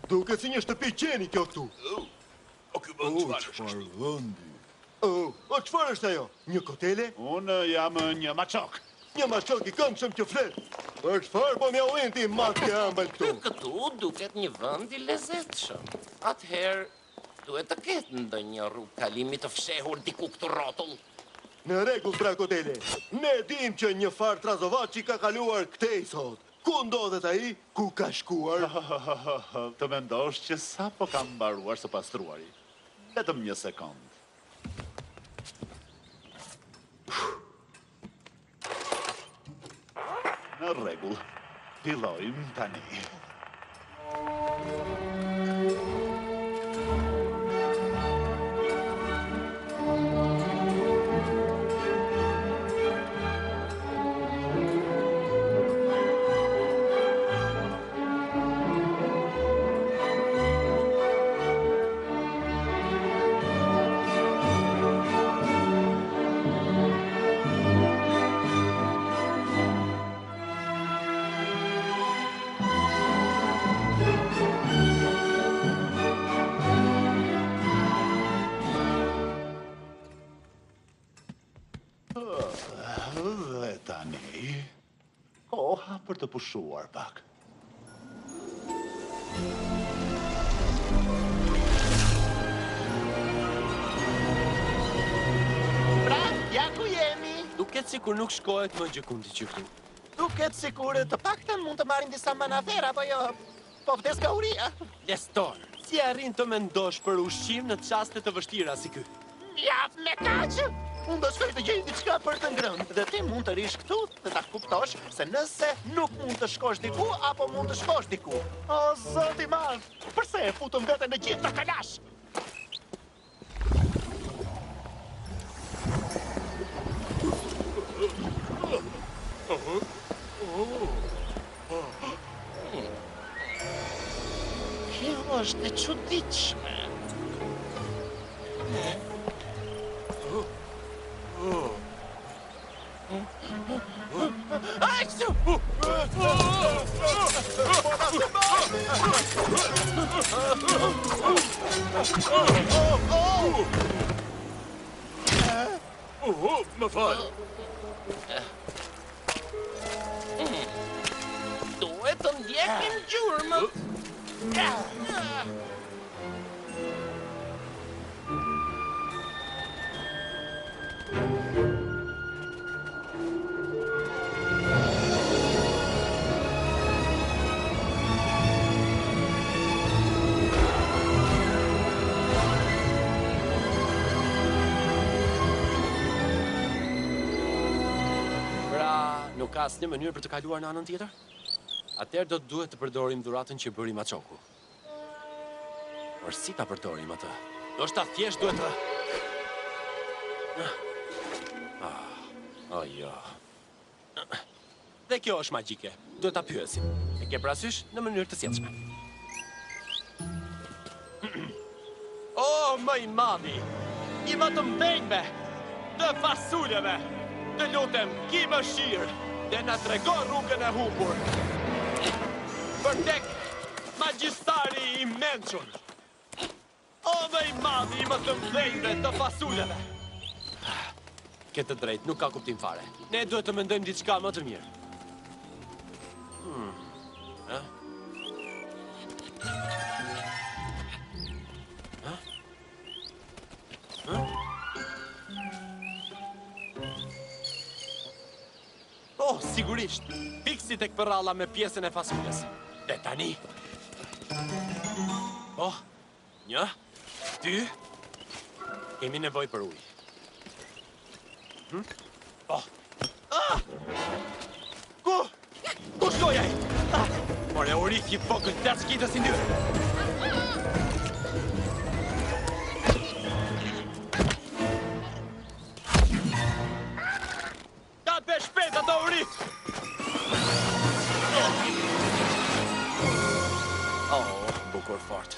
Duket si një shtëpi qeni kjo këtu. Çfarë vëndi? Çfarë është ajo? Një kotele? Unë jam një machok. Një machok i këndshëm që flet. Për çfarë po mjaullin ti matë që ambël këtu? Këtu duket një vend i lezetshëm. Atëherë duhet të ketë ndonjë rrugë kalimi të fshehur diku këtu rrotull. Në rregull pra kotele. Ne dim që një far Trazovaçi ka kaluar këtej sot. Ku ndodhet ai? Ku ka shkuar? Të mendosh që sa po kam mbaruar së pastruari. Vetëm një sekond. Në rregull, fillojmë tani. të pushuar pak. Pra, ja ku jemi. Duket sikur nuk shkohet më gjëkundi që këtu. Duket sikur të paktën mund të marrin disa manavera, apo jo? Po vdes nga uria. Lestor, si arrin të mendosh për ushqim në çaste të vështira si ky? Jap me kaq! Unë do shkoj të gjej diçka për të ngrënë. Dhe ti mund të rish këtu dhe ta kuptosh se nëse nuk mund të shkosh diku, apo mund të shkosh diku. O, zoti madh, përse e futëm veten në gjithë të kalash? Kjo është e çuditshme. Më fal. Duhet të ndjekim gjurmët. Nuk ka asnjë mënyrë për të kaluar në anën tjetër? Atëherë do të duhet të përdorim dhuratën që bëri Maçoku. Por si ta përdorim atë? Ndoshta thjesht duhet të... jo. Dhe kjo është magjike. Duhet ta pyesim. E ke parasysh në mënyrë të sjellshme. Më i madhi! I vetëm dhënjve! Të fasuleve! Të lutem, ki mëshirë! Dhe na trego rrugën e humbur. Për tek magjistari i mençur. Më i madhi i më të mdhënjve të fasuleve. Këtë drejt, nuk ka kuptim fare. Ne duhet të mendojmë diçka më të mirë. Sigurisht, fiksi tek përralla me pjesën e fasulës. Dhe tani... 1, 2... Kemi nevojë për ujë. Ku shkoj ai? Por e uri ki fokën të shkitës i ndyrë. Ta pe shpejt ato urit! Bukur fort.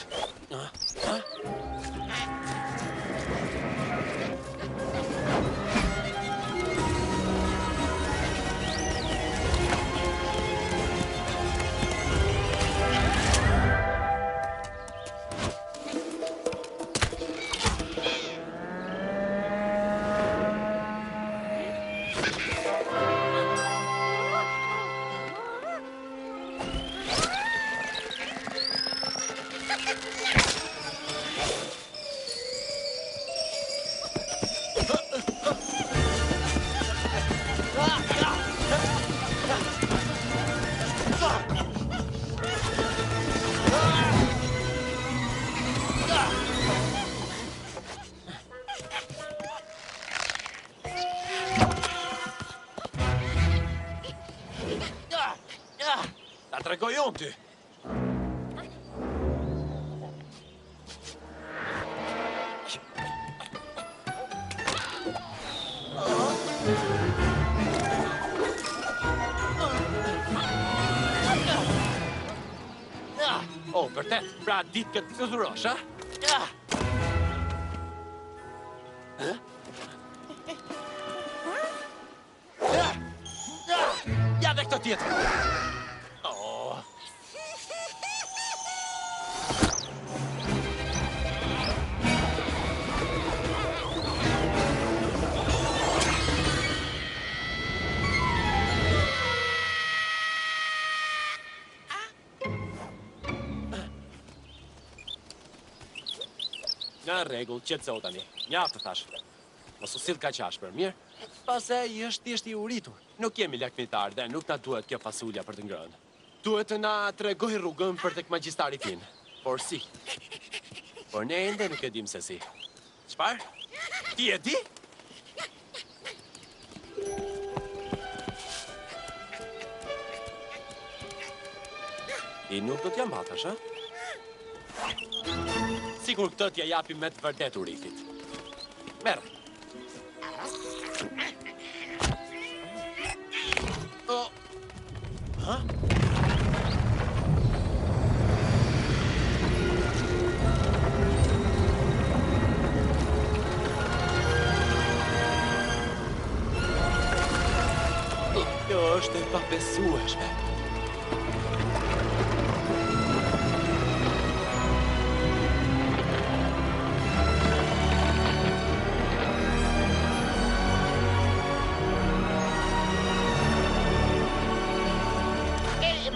Ta tregoj unë ty. Vërtet, pra ditë këtë të dhurosh, a? Ja dhe këtë tjetër. Në rregull, qetëso tani. Mjaftë thash. Mos u sill kaq ashpër, mirë? Pastaj është thjesht I uritur. Nuk jemi lakmitar dhe nuk na duhet kjo fasulja për të ngrënë. Duhet të na tregoj rrugën për tek magjistari fin. Por si? Por ne ende nuk e dim se si. Çfarë? Ti e di? I nuk do t'jam batash, ha? Sigur këtë t'ja japim me të vërtet uritit. Merë. Ha? Kjo është e pabesueshme.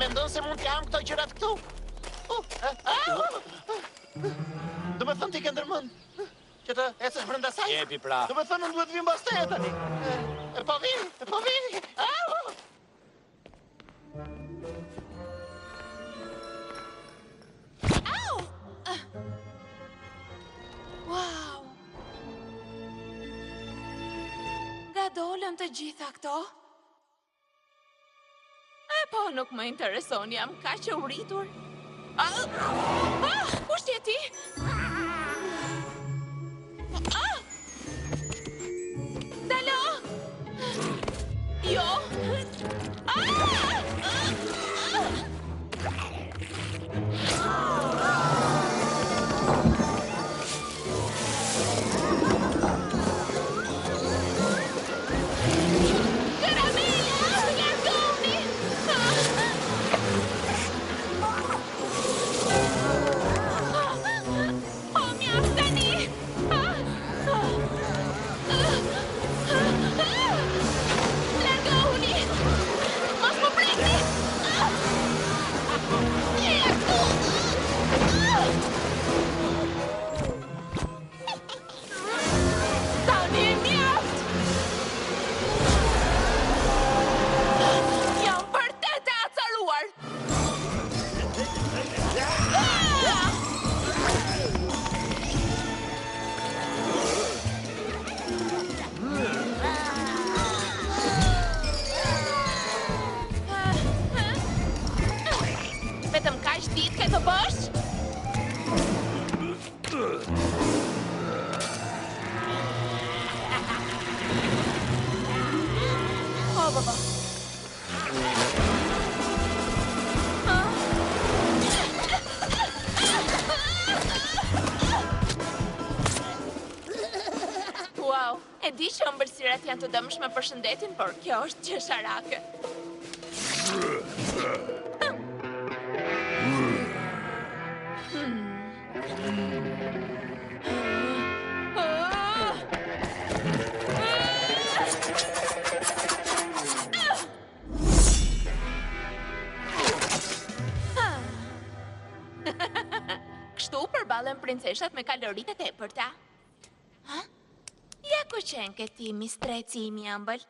Mendon se mund t'jam këto gjërat këtu? Do me thënë ti ke ndërmend që të ecësh brenda saj? Jepi pra. Do me thënë unë duhet vim pas teje tani. Po vi. Au! Wow! Nga dolëm të gjitha këto? Po, nuk më intereson, jam kaq e uritur. Kush je ti? Dalo! Jo! E di që ëmbëlsirat janë të dëmshme për shëndetin, por kjo është qesharake. Kështu përballën princeshat me kaloritë e tepërta. Ja ku qenë këti mistreci I ëmbël.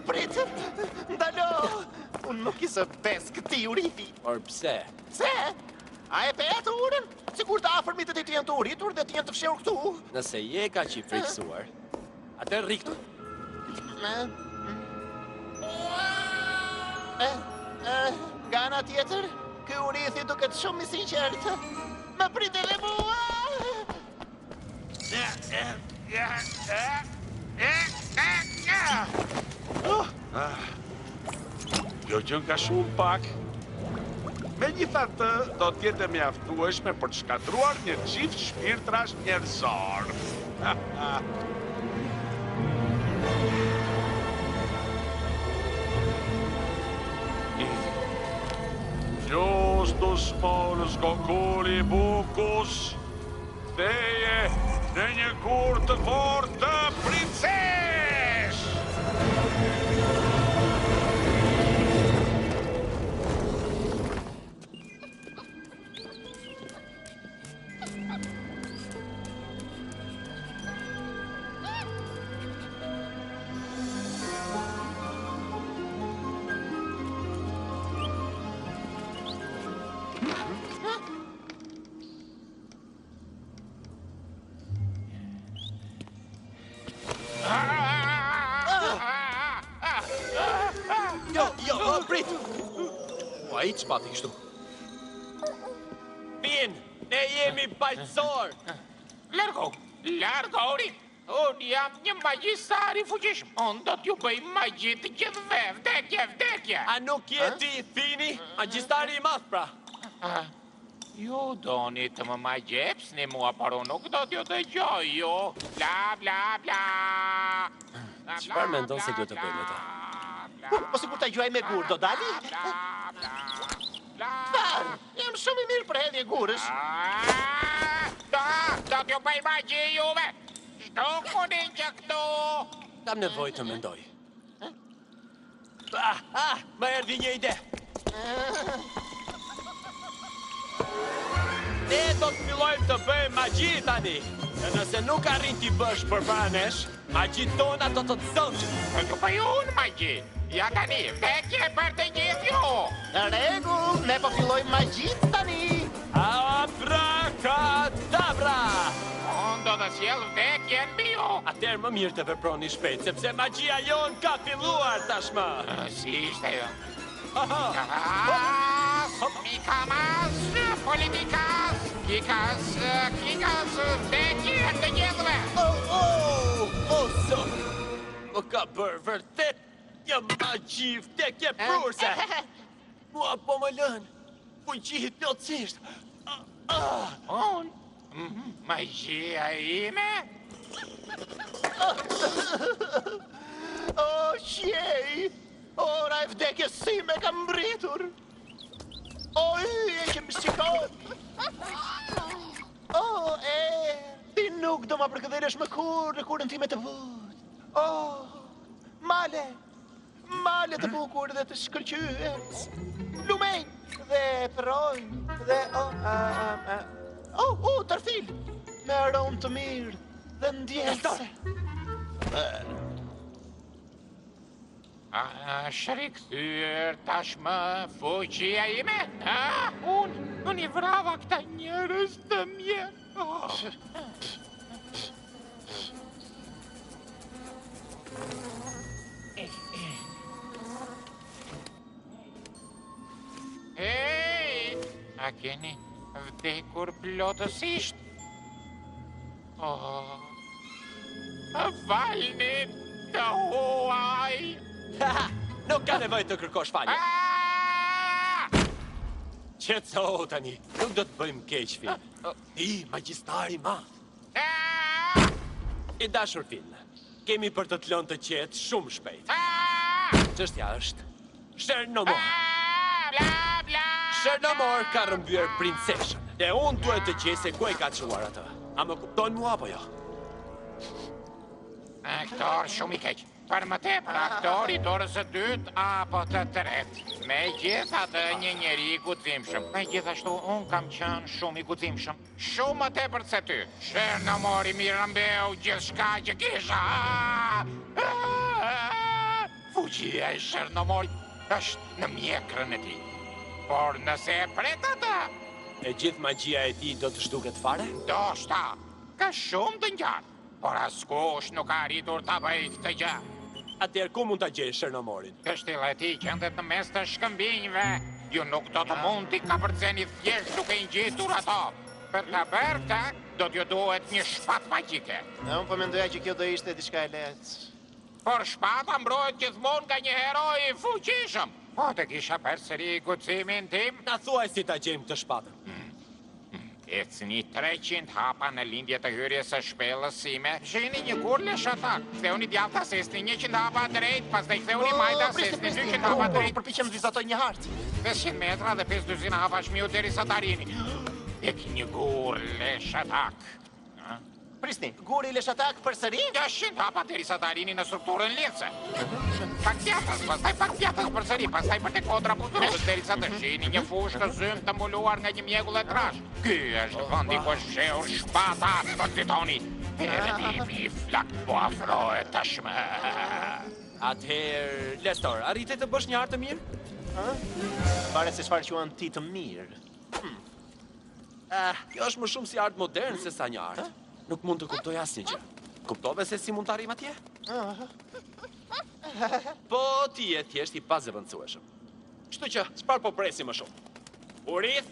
Prit, ndalo! Unë nuk I zë pes këti uriti. Por pse? Pse? A e petë urën? Sigur të afërmit e ti janë të uritur dhe të janë të fshehur këtu. Nëse je ka që I frikësuar, atë riktu. Gana tjetër, ky urithi duket shumë I sinqert. Më prit edhe mua! Kjo gjën ka shumë pak. Megjithatë, do t'jetë mjaftueshme për të shkatruar një çift shpirtrash njerëzor. Gjos dos moros kokuri bukus, teje në një gur të fortë të princesh! Jo, prit! Ua, i që pati kështu? Vin, ne jemi bajtësor! Largo, ori! Unë jam një magjistar I fuqishëm. Unë do t'ju bëj magji të gjithëve, vdekje! A nuk jeti, Fini, magjistari I madh pra? Ju doni të më magjepsni mua, por unë nuk do t'ju dëgjoj, ju. Bla, bla, bla. Çfarë mendon se duhet të bëjmë ta? Po sikur ta gjuaj me gur, do dali? Jam shumë I mirë për hedhje gurës. Do t'ju bëj magji juve. Shtokunin që këtu. Kam nevojë të mendoj. Më erdhi një ide. Ne do të fillojmë të bëjmë magji tani. E nëse nuk arrin t'i bësh përpara nesh, magjit tona do të të zëngjë. Do t'ju bëj unë magji. Ja tani, vdekje për të gjithë ju. Në rregull, ne po fillojmë magjit tani. Abracadabra! Unë do të sjell vdekjen mbi ju. Atëherë më mirë të veproni shpejt, sepse magjia jon ka filluar tashmë. Si ishte jo? Mikamas, politikas, kikas, vdekje të gjithëve. Zot, më ka bërë vërtet një magji vdekje prurse. Mua po më lën, fuqi plotësisht. Unë, magjia ime? O, qej! Ora e vdekjes sime ka mbritur. O, e që më shikon. O, ti nuk do ma përkëdheresh më kur në kurën time të vut. O, male të bukur dhe të shkëlqyes. Lumenj dhe përojnë dhe tërfil. Me aromë të mirë dhe ndjese. Është rikthyer tashmë fuqia ime? Unë I vrava këta njerëz të mjerë. Hej, a keni vdekur plotësisht? Falni të huaj. Nuk ka nevojë të kërkosh falje. Qetësohu tani, nuk do të bëjmë keq film. Ti, magjistari madh. I dashur film, kemi për të lënë të qetë shumë shpejt. Çështja është Chernomor. Chernomor ka rrëmbyer princeshën. Dhe unë duhet të gjej se ku e ka çuar atë. A më kupton mua apo jo? Aktor shumë I keq. Për më tepër aktori dorës së dytë apo të tretë. Megjithatë një njeri I guximshëm. Megjithashtu unë kam qenë shumë I guximshëm. Shumë më tepër se ty. Chernomor I mi rrëmbeu gjithçka që kisha. Fuqia e Chernomorit është në mjekrën e tij. Por nëse e pret atë, e gjithë magjia e tij do të zhduket fare? Ndoshta, ka shumë të ngjarë. Por askush nuk ka arritur ta bëjë këtë gjë. Atëherë ku mund ta gjejë Chernomorin? Kështilla e tij qëndet në mes të shkëmbinjve. Ju nuk do të mund t'i kapërceni thjesht duke I ngjitur ato. Për ta bërë këtë, do t'ju duhet një shpatë magjike. Unë po mendoja që kjo do ishte diçka e lehtë. Por shpata mbrohet gjithmonë nga një heroi I fuqishëm. Po të kisha përsëri guximin tim, na thuaj si ta gjejmë të shpatën. Ecni 300 hapa në lindje të hyrjes së shpellës sime. Gjeni një gur leshatak. Ktheuni djathta sesni 100 hapa drejt, pastaj ktheuni majta sesni 200 hapa drejt. Përpiqem të vizatoj një hartë. 500 metra dhe 5 hapa shmiu derisa të arrini. Ek një gur leshatak. Prisni, guri leshatak për sëri? 100 hapa derisa të arini në strukturën lidhse. Pak pjatas, pastaj pak pjatas për sëri, pastaj për të kodra buzurës, derisa të shihni një fushë zymë të mbuluar nga një mjegull e trash. Ky është vendi ku është fshehur shpata të titanit. Perëndimi i flak po afrohet tashmë. Atëherë, Lestor, arrite të bësh një artë të mirë? Pare se çfarë quan ti të mirë. Kjo është më shumë si artë modern se sa një artë. Nuk mund të kuptoj asnjë gjë. Kuptove se si mund të arrim atje? Po, ti je thjesht i pazëvendësueshëm. Kështu që, çfarë po presim më shumë? Urith?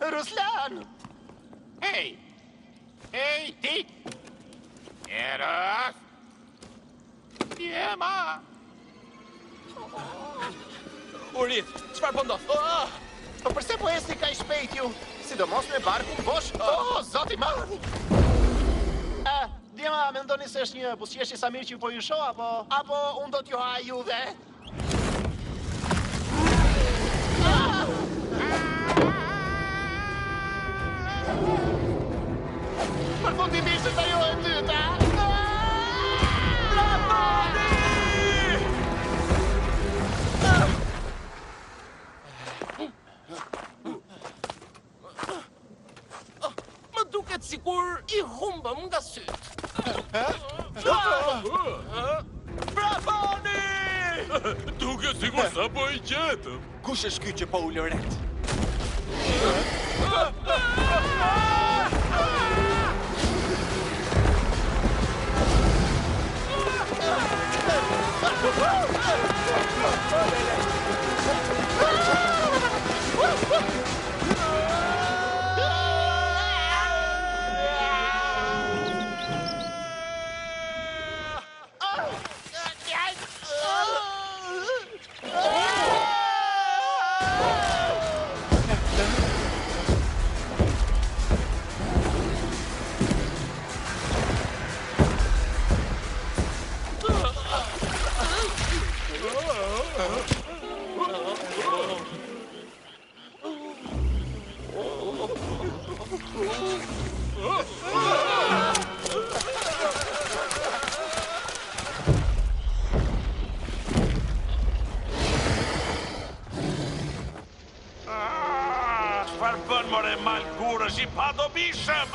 Ruslan! Hej! Hej, ti! Njerëz! Jema! Urith, çfarë po ndodh? Po përse po esni kaq shpejt ju? Sidomos me barkun bosh? Zoti i madh! Djema, mendoni se është një buzëqeshje sa mirë që ju po ju shoh apo unë do t'ju haj juve? Përfundimisht është ajo e dyta! Më duket sikur i humbëm nga syt. Braboni! Duket sikur sapo i gjetëm. Kush është ky që po ulë ret? Çfarë bën more mal gurësh i padobishëm?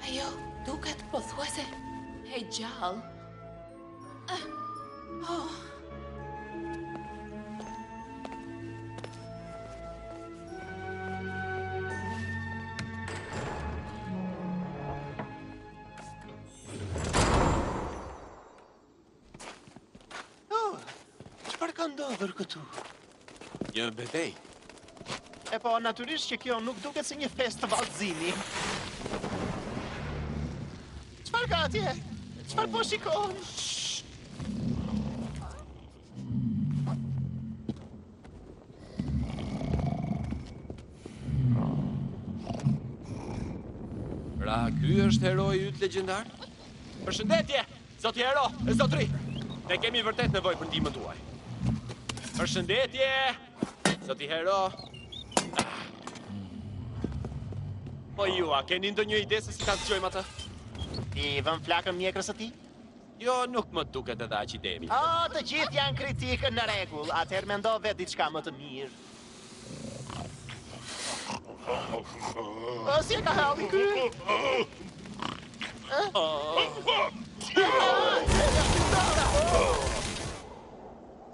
Ajo duket pothuajse e gjallë. Çfarë ka ndodhur këtu? Një betej. E po, natyrisht që kjo nuk duket si një fest të vallëzimi. Çfarë ka atje? Çfarë po shikon? Pra, ky është heroi yt legjendar? Përshëndetje, zoti hero, zotri. Ne kemi vërtet nevojë për ndihmën tuaj. Përshëndetje, zoti hero. Po ju, a keni ndonjë ide se si ta dëgjojmë atë? Ti vën flakën mjekrës së ti? Jo, nuk më duket edhe aq ide. Të gjithë janë kritikë në rregull. Atëherë mendo vetë diçka më të mirë. Si e ka halli ky?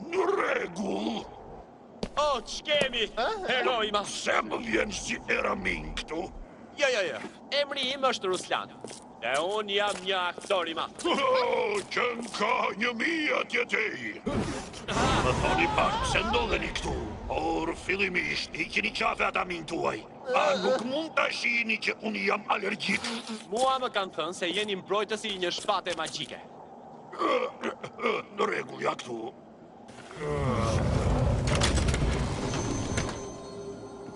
Në rregull. Ç'kemi? Heroi ma. Se më vjen si Eramin këtu? Jo. Emri im është Ruslan. E unë jam një aktor i madh. Që ka 1000 atje tej. Më thoni pak, se ndodheni këtu? Por fillimisht, i keni qafe ata min tuaj. A nuk mund të shihni që unë jam alergjik? Mua më kanë thënë se jeni mbrojtësi i një shpate magjike. Në rregull, ja këtu.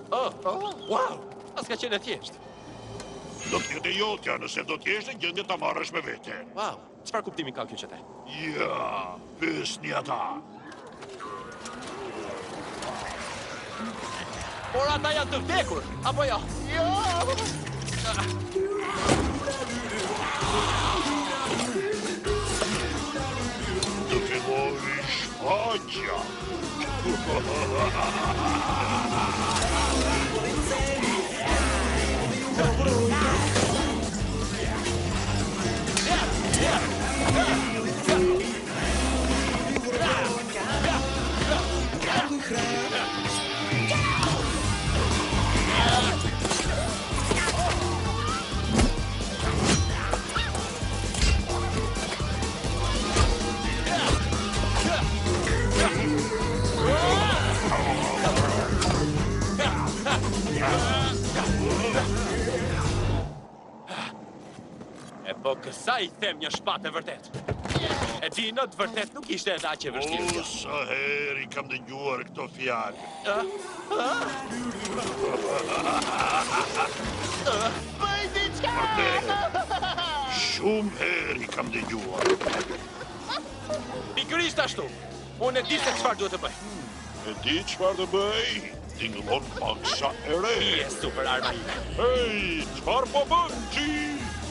Wow! As ka qenë thjesht. Do t'jete jotja nëse do t'jesh në gjendje ta marrësh me vete. Wow, çfarë kuptimi ka kjo që the? Ja, pyesni ata. Por ata janë të vdekur, apo jo? Të filloj shfaqja. E po kësa I them një shpatë e vërtet. E di në të vërtet nuk ishte edhe aq e vështirë. Sa herë I kam dëgjuar këto fjalë. Bëj diçka! Shumë herë I kam dëgjuar. Pikërisht ashtu. Unë e di se çfarë duhet të bëj. E di çfarë të bëj? Tingëllon paksa e re. Je super arma ime. Hej, çfarë po bën ti?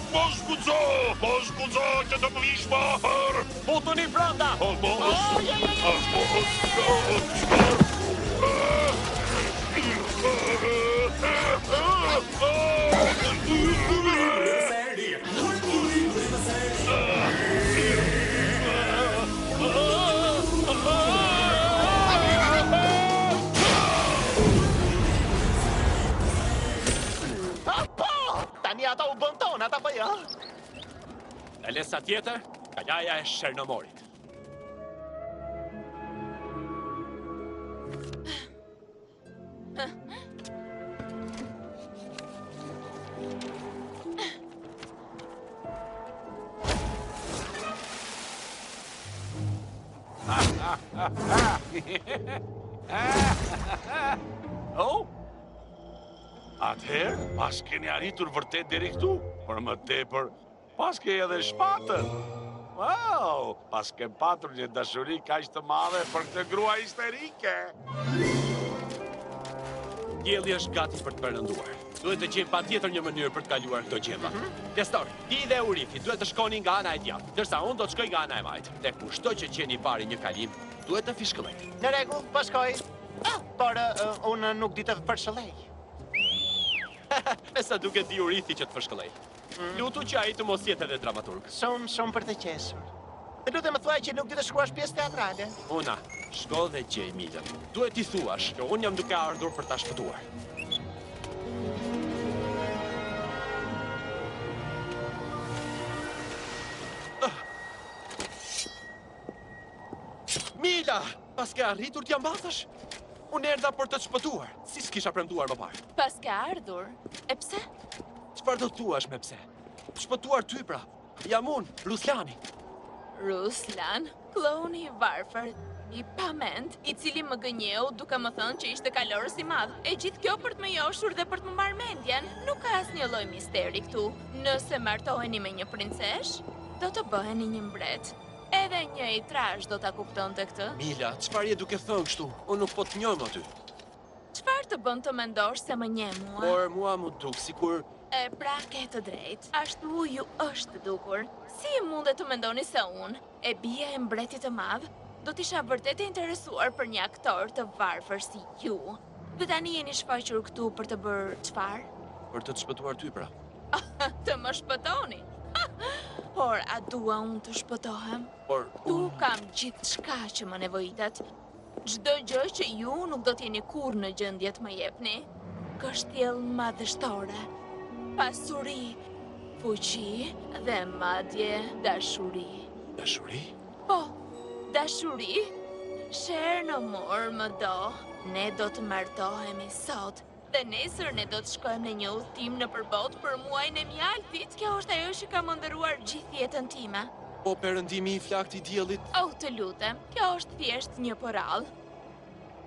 Mos guxo që të më vish mahër. Futuni brenda. Tani ata u bën tonë, ata po jo. E lesa tjetër, kajaja e Shernomorit. Oh? Atëherë, pas keni arritur vërtet deri këtu, për më tepër, pas ke edhe shpatën. Wow, pas ke patur një dashuri kaq të madhe për këtë grua histerike. Dielli është gati për të perënduar. Duhet të gjejmë patjetër një mënyrë për të kaluar këto gjella. Testor, ti dhe Urifi duhet të shkoni nga ana e djathtë, ndërsa unë do të shkoj nga ana e majtë. Dhe kushto që gjeni pari një kalim, duhet të fishkëlloj. Në rregull, po shkoj. Por unë nuk di të përshëllej. Nësa duket di Urifi që të fishkëlloj. Lutu që ai të mos jetë edhe dramaturg. Shumë për të qesur. Dhe lutem më thuaj që nuk di të shkruash pjesë teatrale. Una, shko dhe gjej Milën. Duhet t'i thuash që unë jam duke ardhur për ta shpëtuar. Mila, pas ke arritur t'jam bathësh? Unë erdha për të shpëtuar, si s'kisha premtuar më parë. Pas ke ardhur? E pse? Çfarë do thuash me pse? Shpëtuar ty pra. Jam unë, Ruslani. Ruslan, kloni I varfër, I pament, I cili më gënjeu duke më thënë që ishte kalorës I madh. E gjithë kjo për të më joshur dhe për të më marrë mendjen. Nuk ka asnjë lloj misteri këtu. Nëse martoheni me një princesh, do të bëheni një mbret. Edhe një I trash do ta kuptonte këtë. Mila, çfarë je duke thënë kështu? Unë nuk po të njohim aty. Çfarë të bën të mendosh se më njeh mua? Por mua më duk sikur E pra ke të drejtë. Ashtu ju është dukur. Si mundet të mendoni se unë, e bia e mbretit të madh, do t'isha vërtet e interesuar për një aktor të varfër si ju? Dhe tani jeni shfaqur këtu për të bërë çfarë? për të shpëtuar ty pra. Të më shpëtoni? Por a dua unë të shpëtohem? Por Tu kam gjithë shka që më nevojitet. Çdo gjë që ju nuk do t'jeni kur në gjendje të më jepni. Kështjell madhështore, pasuri, fuqi dhe madje dashuri. Dashuri? Po, dashuri? Shernomor më do. Ne do të martohemi sot. Dhe nesër ne do të shkojmë në një udhëtim në përbot për muajin e mjaltit. Kjo është ajo që ka më ndëruar gjithë jetën time. Po perëndimi I flakët I diellit? Oh, të lutem, kjo është thjesht një porall.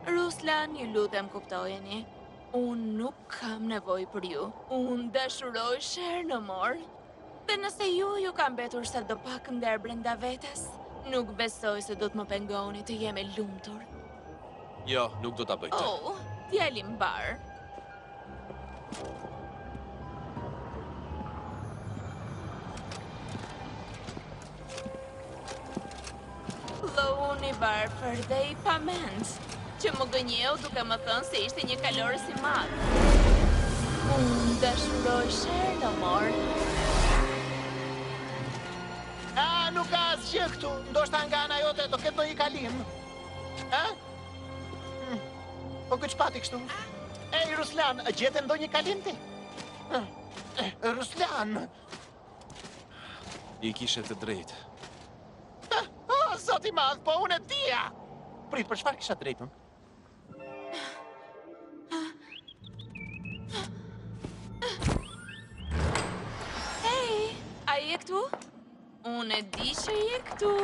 Ruslan, ju lutem kuptojeni. Unë nuk kam nevojë për ju. Unë dashuroj Shernomor. Dhe nëse ju ka mbetur sa do pak nder brenda vetes, nuk besoj se do të më pengoni të jem e lumtur. Jo, nuk do ta bëj këtë. Oh, djali mbar. Unë i varfër dhe i pamend, që më gënjeu duke më thënë se ishte një kalorës i madh. Unë dashuroj Sherlock. Nuk ka asgjë këtu, ndoshta nga ana jote do ketë ndonjë kalim. Po këtë shpati kështu? Ej, Ruslan, gjete ndonjë kalim ti? Ruslan! I kishe të drejtë. Zoti madh, po unë e dija! Prit, për çfarë kisha drejtun? Hej, a je këtu? Unë e di që je këtu.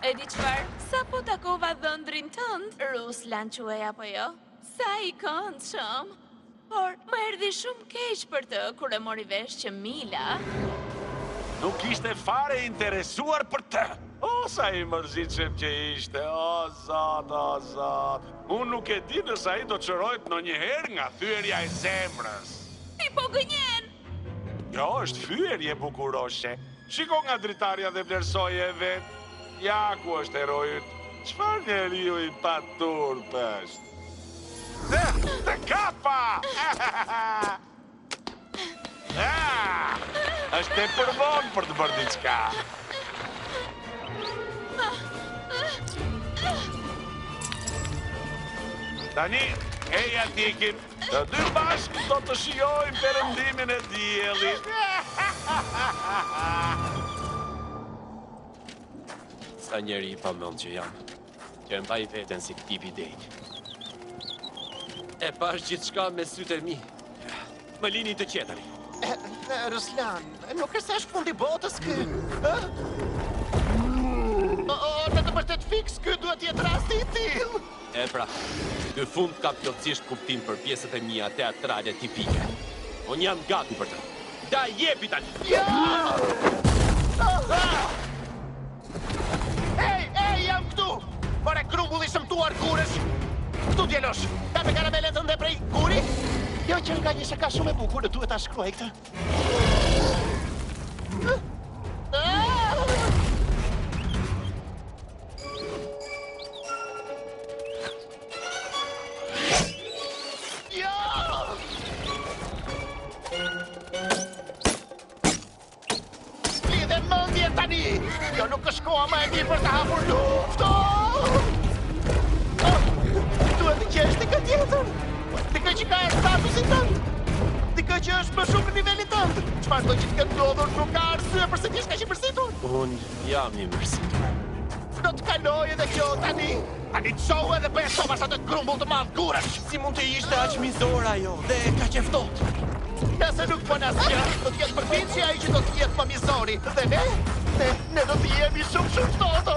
E di çfarë? Sa po takova dhëndrin tënd, Ruslan quaj apo jo? Sa i këndshëm. Por më erdhi shumë keq për të kur e mori vesh që Mila nuk ishte fare interesuar për të. O, sa i mërzitshëm që ishte, o, zot. Unë nuk e di nëse ai do çrohet ndonjëherë nga thyerja e zemrës. Ti po gënjen! Kjo është thyerje bukuroshe. Shiko nga dritarja dhe vlerësoje e vet. Ja ku është herojit. Çfarë njeriu i paturp është? Të kapa! Është e përvonë për të bërë diçka. Tani, eja t'ikim, të dy bashkë do të shijojmë perëndimin e diellit. Sa njeri i pamend që jam, që e mbaj veten si tipi dejt. E pash gjithçka me sytë e mi. Më lini të qetëri. Ruslan, nuk është fundi botës kë? Në të vërtet fiks, ky duhet jetë rasti i tillë. E pra, ky fund ka plotësisht kuptim për pjesët e mia teatrale tipike. Unë jam gati për të. Da jepi tani! Ej, jam këtu! Ore grumbulli shëmtuar kurësh! Këtu djelosh, ka me karamelet ndë prej guri? Jo që nga një shaka shumë e bukur, duhet ta shkruaj këtë. Lidhe mendje tani! Jo nuk është koha më e mirë për të hapur luftë! Duhet të gjesh dikë tjetër! Dikë që ka e statusin tënd! Dikë që është më shumë në nivelin tënd! Çfarë do që të ketë ndodhur nuk ka arsye përse ti s'ka që përsitur! Unë jam i mërsitur. Do të kaloj edhe kjo tani! Tani të shohë edhe për e shohë atë grumbull të madh gurësh! Si mund të ishte aq mizor ajo dhe ka që ftohtë? Nëse nuk bën asgjë, do të jetë përpiqja ai që do të jetë më mizori. Dhe ne do të jemi shumë ftohtë.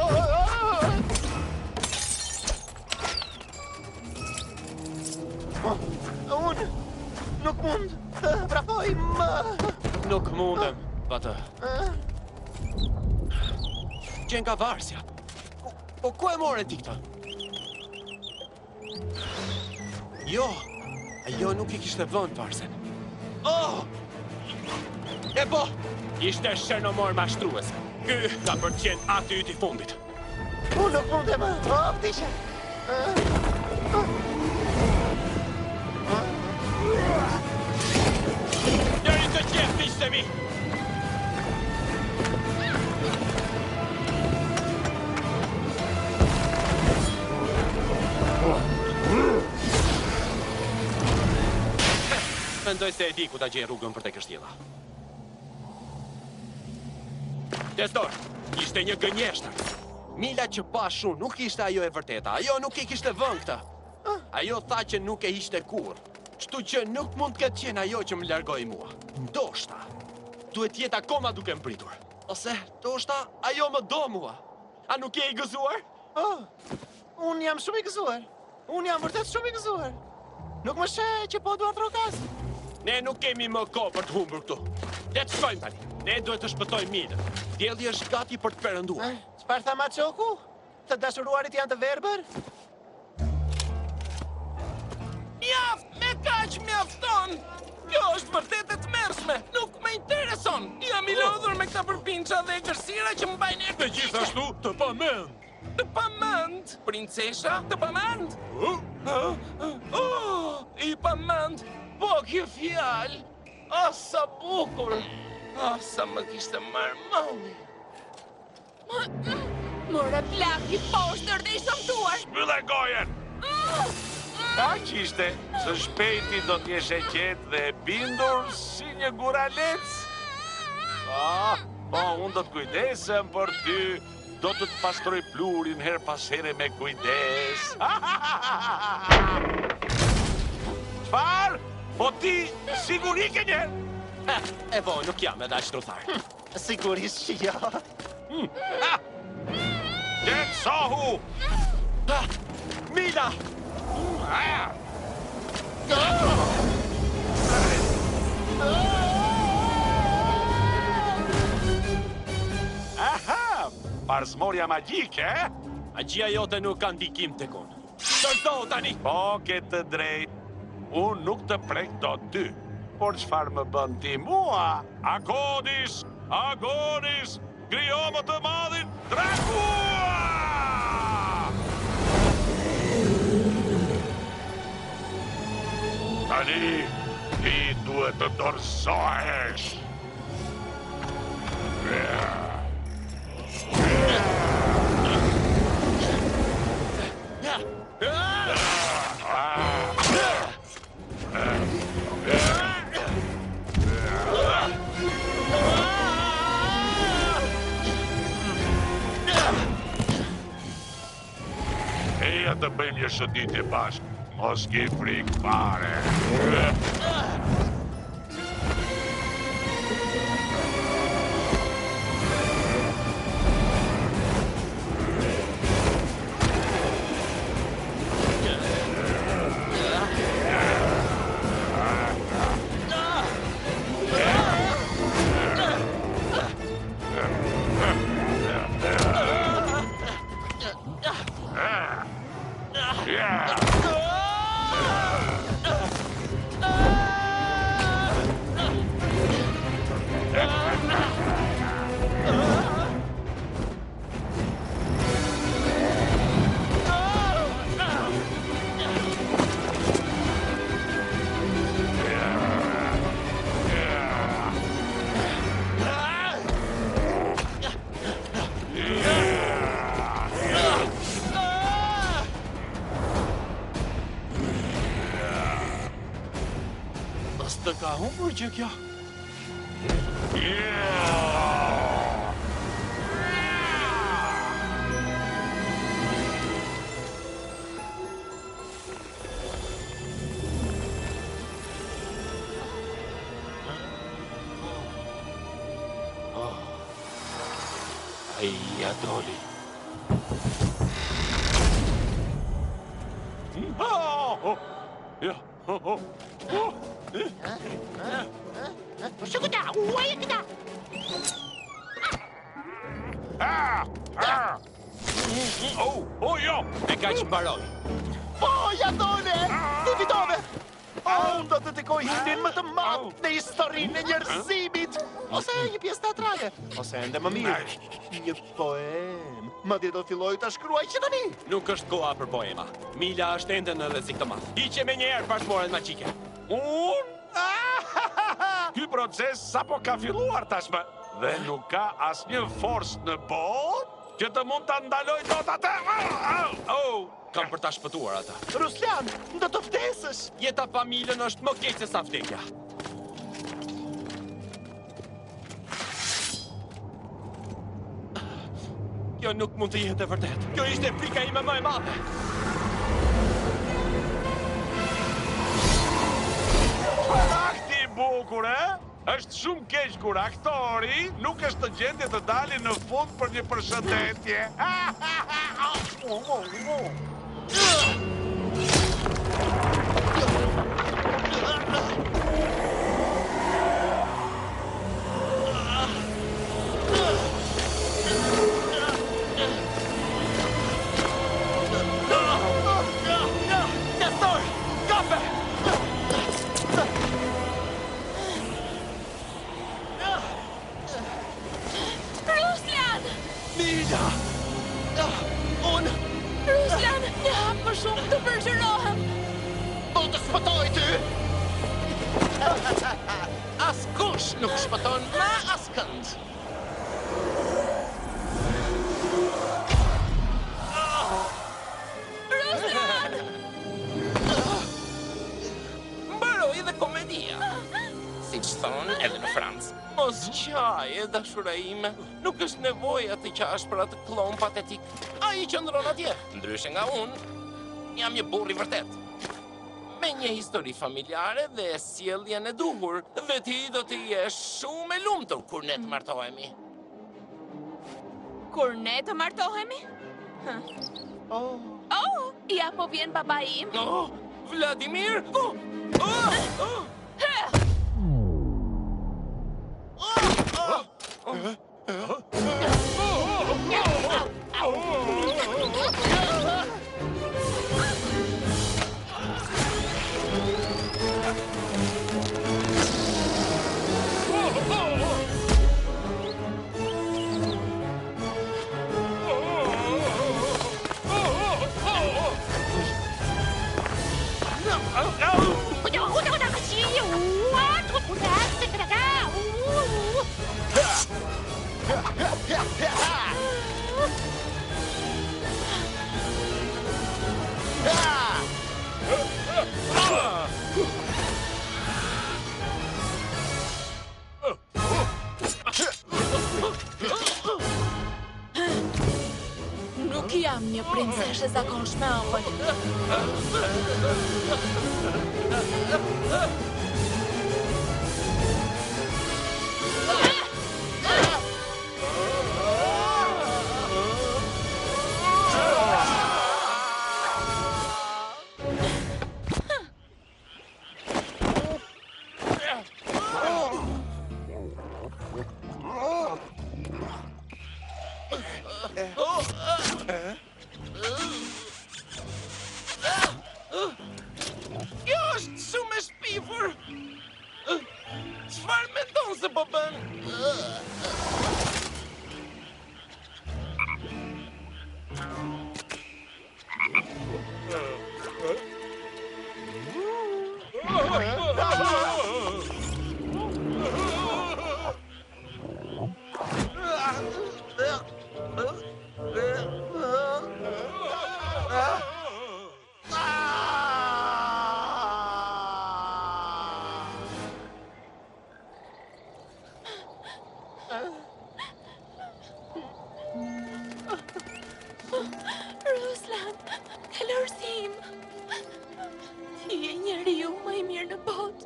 Unë nuk mund të vrapoj më. Nuk mundem, Bata. Gjen nga varsja. Po ku e more ti këta? Jo, ajo nuk I kishte vënë varsen. Oh! E po! Ishte shenomor mashtruese. Ky ka për të qenë aty I fundit. Unë nuk mundem më. Tisha. Njëri të qetë ishte mi! Mendoj se e di ku ta gjej rrugën për te kështjella. Testor, ishte një gënjeshtër. Mila që pa shumë nuk ishte ajo e vërteta. Ajo nuk I kishte vënë këtë. Ajo tha që nuk e ishte kur. Kështu që nuk mund të ketë qenë ajo që më largoi mua. Ndoshta, duhet jetë akoma duke më pritur. Ose, ndoshta, ajo më do mua. A nuk je I gëzuar? Unë jam shumë I gëzuar. Unë jam vërtet shumë I gëzuar. Nuk më sheh që po dua të rokas. Ne nuk kemi më kohë për të humbur këtu. Le të shkojmë tani. Ne duhet të shpëtojmë Milën. Dielli është gati për të perënduar. Çfarë tha Maçoku? Të dashuruarit janë të verbër? Mjaft, me kaq mjafton! Kjo është vërtet e tmerrshme, nuk më intereson! Jam I lodhur me këta përpinça dhe gërsira që më bajnë Dhe gjithashtu të pamend! Të pamend? Princesha? Të pamend? I pamend? Po, kjo fjalë! Sa bukur! Sa më kishte marrë malli! More plak I poshtër dhe I shëmtuar! Shpyllë gojen! Kaq ishte, së shpejti do t'jesh e qetë dhe e bindur si një guralec. Po, unë do t'kujdesem për ty, do të t'pastroj plurin her pas here me kujdes. Çfarë? Po ti sigurike njerë? E po, nuk jam edhe aq truthar. Sigurisht që jo. Gjek sohu! Mila! Aha! Parsmorja magjike, Magjia jote nuk ka ndikim tek unë. Shërto tani! Po, ke të drejt. Unë nuk të prek do ty. Por çfarë më bën ti mua? Agonis! Agonis! Krijo më të madhin Drakua! Tani, ti duhet të dorëzohesh. Eja të bëjmë një shënditje bashkë. Mos ki frikë fare. Të ka humbur që kjo? Aia doli. Jo! E ka që mbaroj. Po, ja dole! Ti fitove! Unë do të tikoj himnin më të madh në historinë e njerëzimit! Ose një pjesë teatrale, ose ende më mirë, një poem. Madje do filloj ta shkruaj që tani. Nuk është koha për poema. Mila është ende në rrezik të madh. Hiqe me njëherë parsmoren magjike. Unë? Ky proces sapo ka filluar tashmë dhe nuk ka asnjë forcë në botë që të mund ta ndaloj dot atë. Kam për ta shpëtuar ata. Ruslan, do të vdesësh. Jeta pa Milën është më keq se sa vdekja. Kjo nuk mund të jetë e vërtet. Kjo ishte frika ime më e madhe. Akti I bukur, është shumë keq kur aktori nuk është të gjendje të dalin në fund për një përshëndetje. Nestor, kape! shumë të përgjërohem. Do të shpëtoj ty! Askush nuk shpëton me askënd. Ruslan! Mbaroi dhe komedia. Siç thonë edhe në Francë. Mos qaje, dashura ime. Nuk është nevoja të qash për atë klon patetik. Ai qëndron atje, ndryshe nga unë. Jam një burr i vërtet. Me një histori familjare dhe sjelljen e duhur, dhe ti do të jesh shumë e lumtur kur ne të martohemi. Kur ne të martohemi? Oh, ja po vjen baba im. Oh, Vladimir! Nuk jam një princeshe zakonshme, apo? Kjo është shumë e shpifur. Çfarë mendon se po bën? Ruslan, kalorësim. Ti je njeriu më i mirë në botë.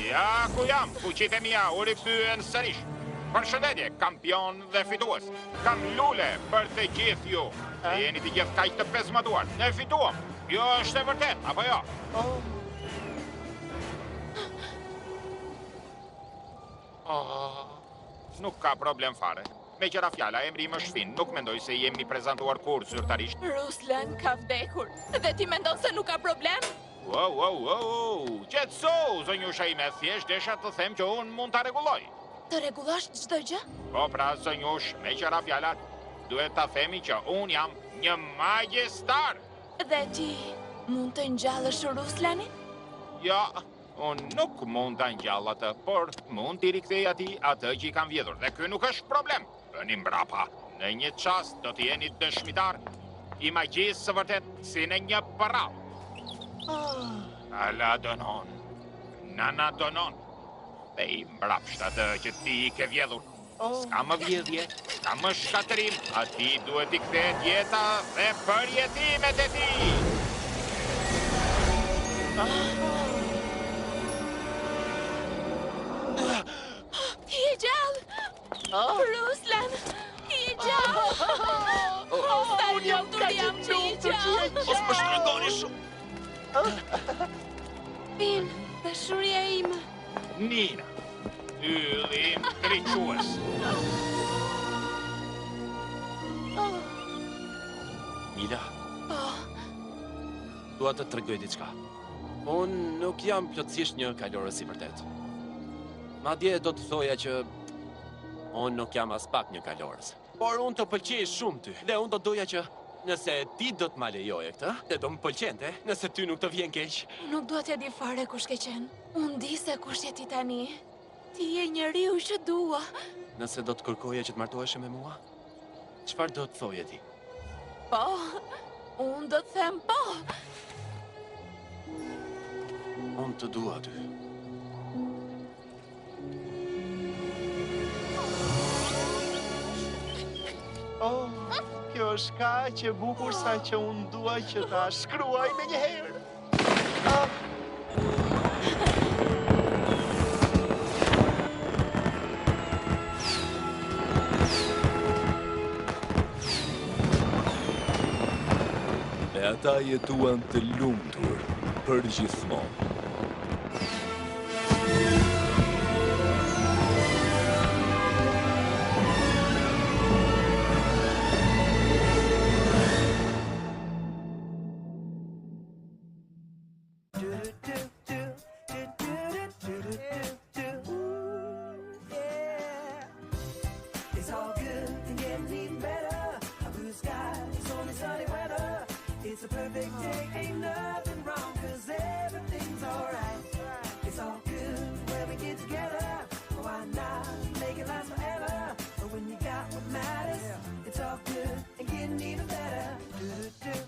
Ja, ku jam? Fuqitë e mia u rikthyen sërish. Përshëndetje, kampion dhe fitues. Kam lule për të gjithë ju. Jeni të gjithë kaq të pezmaduar. Ne fituam. Jo është e vërtet, apo jo? Nuk ka problem fare. Me qëra fjala, emri im është Fin. Nuk mendoj se jemi prezentuar kur zyrtarisht. Ruslan ka vdekur. Dhe ti mendon se nuk ka problem? Wow. Qetëso, zonjusha ime, thjesht desha të them që unë mund ta rregulloj. Të rregullosh çdo gjë? Po pra, zonjush, me qëra fjala, duhet ta themi që unë jam një magjestar. Dhe ti mund të ngjallësh Ruslanin? Ja, unë nuk mund ta ngjall atë, por mund t'i rikthej atij atë që i kam vjedhur, dhe ky nuk është problem. Bëni mbrapa, në një çast do të jeni dëshmitar i magjisë së vërtet si në një parall. Ala donon, nana donon, dhe i mbrapsht atë që ti i ke vjedhur. S'ka më vjedhje, s'ka më shkatërim, ati duhet i kthehet jeta dhe përjetimet e ti. Ti je gjallë! Ruslan! Ti je gjallë! Sa lumtur jam që je gjallë! Mos më shtrëngoni shumë. Fin, dashuria ime. Nina, ylli im drejtues. Mila, dua të tregoj diçka. Unë nuk jam plotësisht një kalorës i vërtet. Madje do të thoja që unë nuk jam as pak një kalorës. Por unë të pëlqej shumë ty, dhe unë do doja që Nëse ti do të ma lejoje këtë, e do më pëlqente, nëse ty nuk të vjen keq. Nuk do t'ja di fare kush ke qenë. Unë di se kush je ti tani. Ti je njeriu që dua. Nëse do të kërkoje që të martoheshe me mua, çfarë do të thoje ti? Po, unë do të them po. Unë të dua ty. Oh, kjo është kaq e bukur sa që unë dua që ta shkruaj me një herë. E ata jetuan të lumtur për gjithmonë. It's all good and getting even better. A blue sky, sunny, sunny weather. It's a perfect day, ain't nothing wrong, 'cause everything's alright. It's all good when we get together. Why not make it last forever? But when you got what matters, it's all good and getting even better.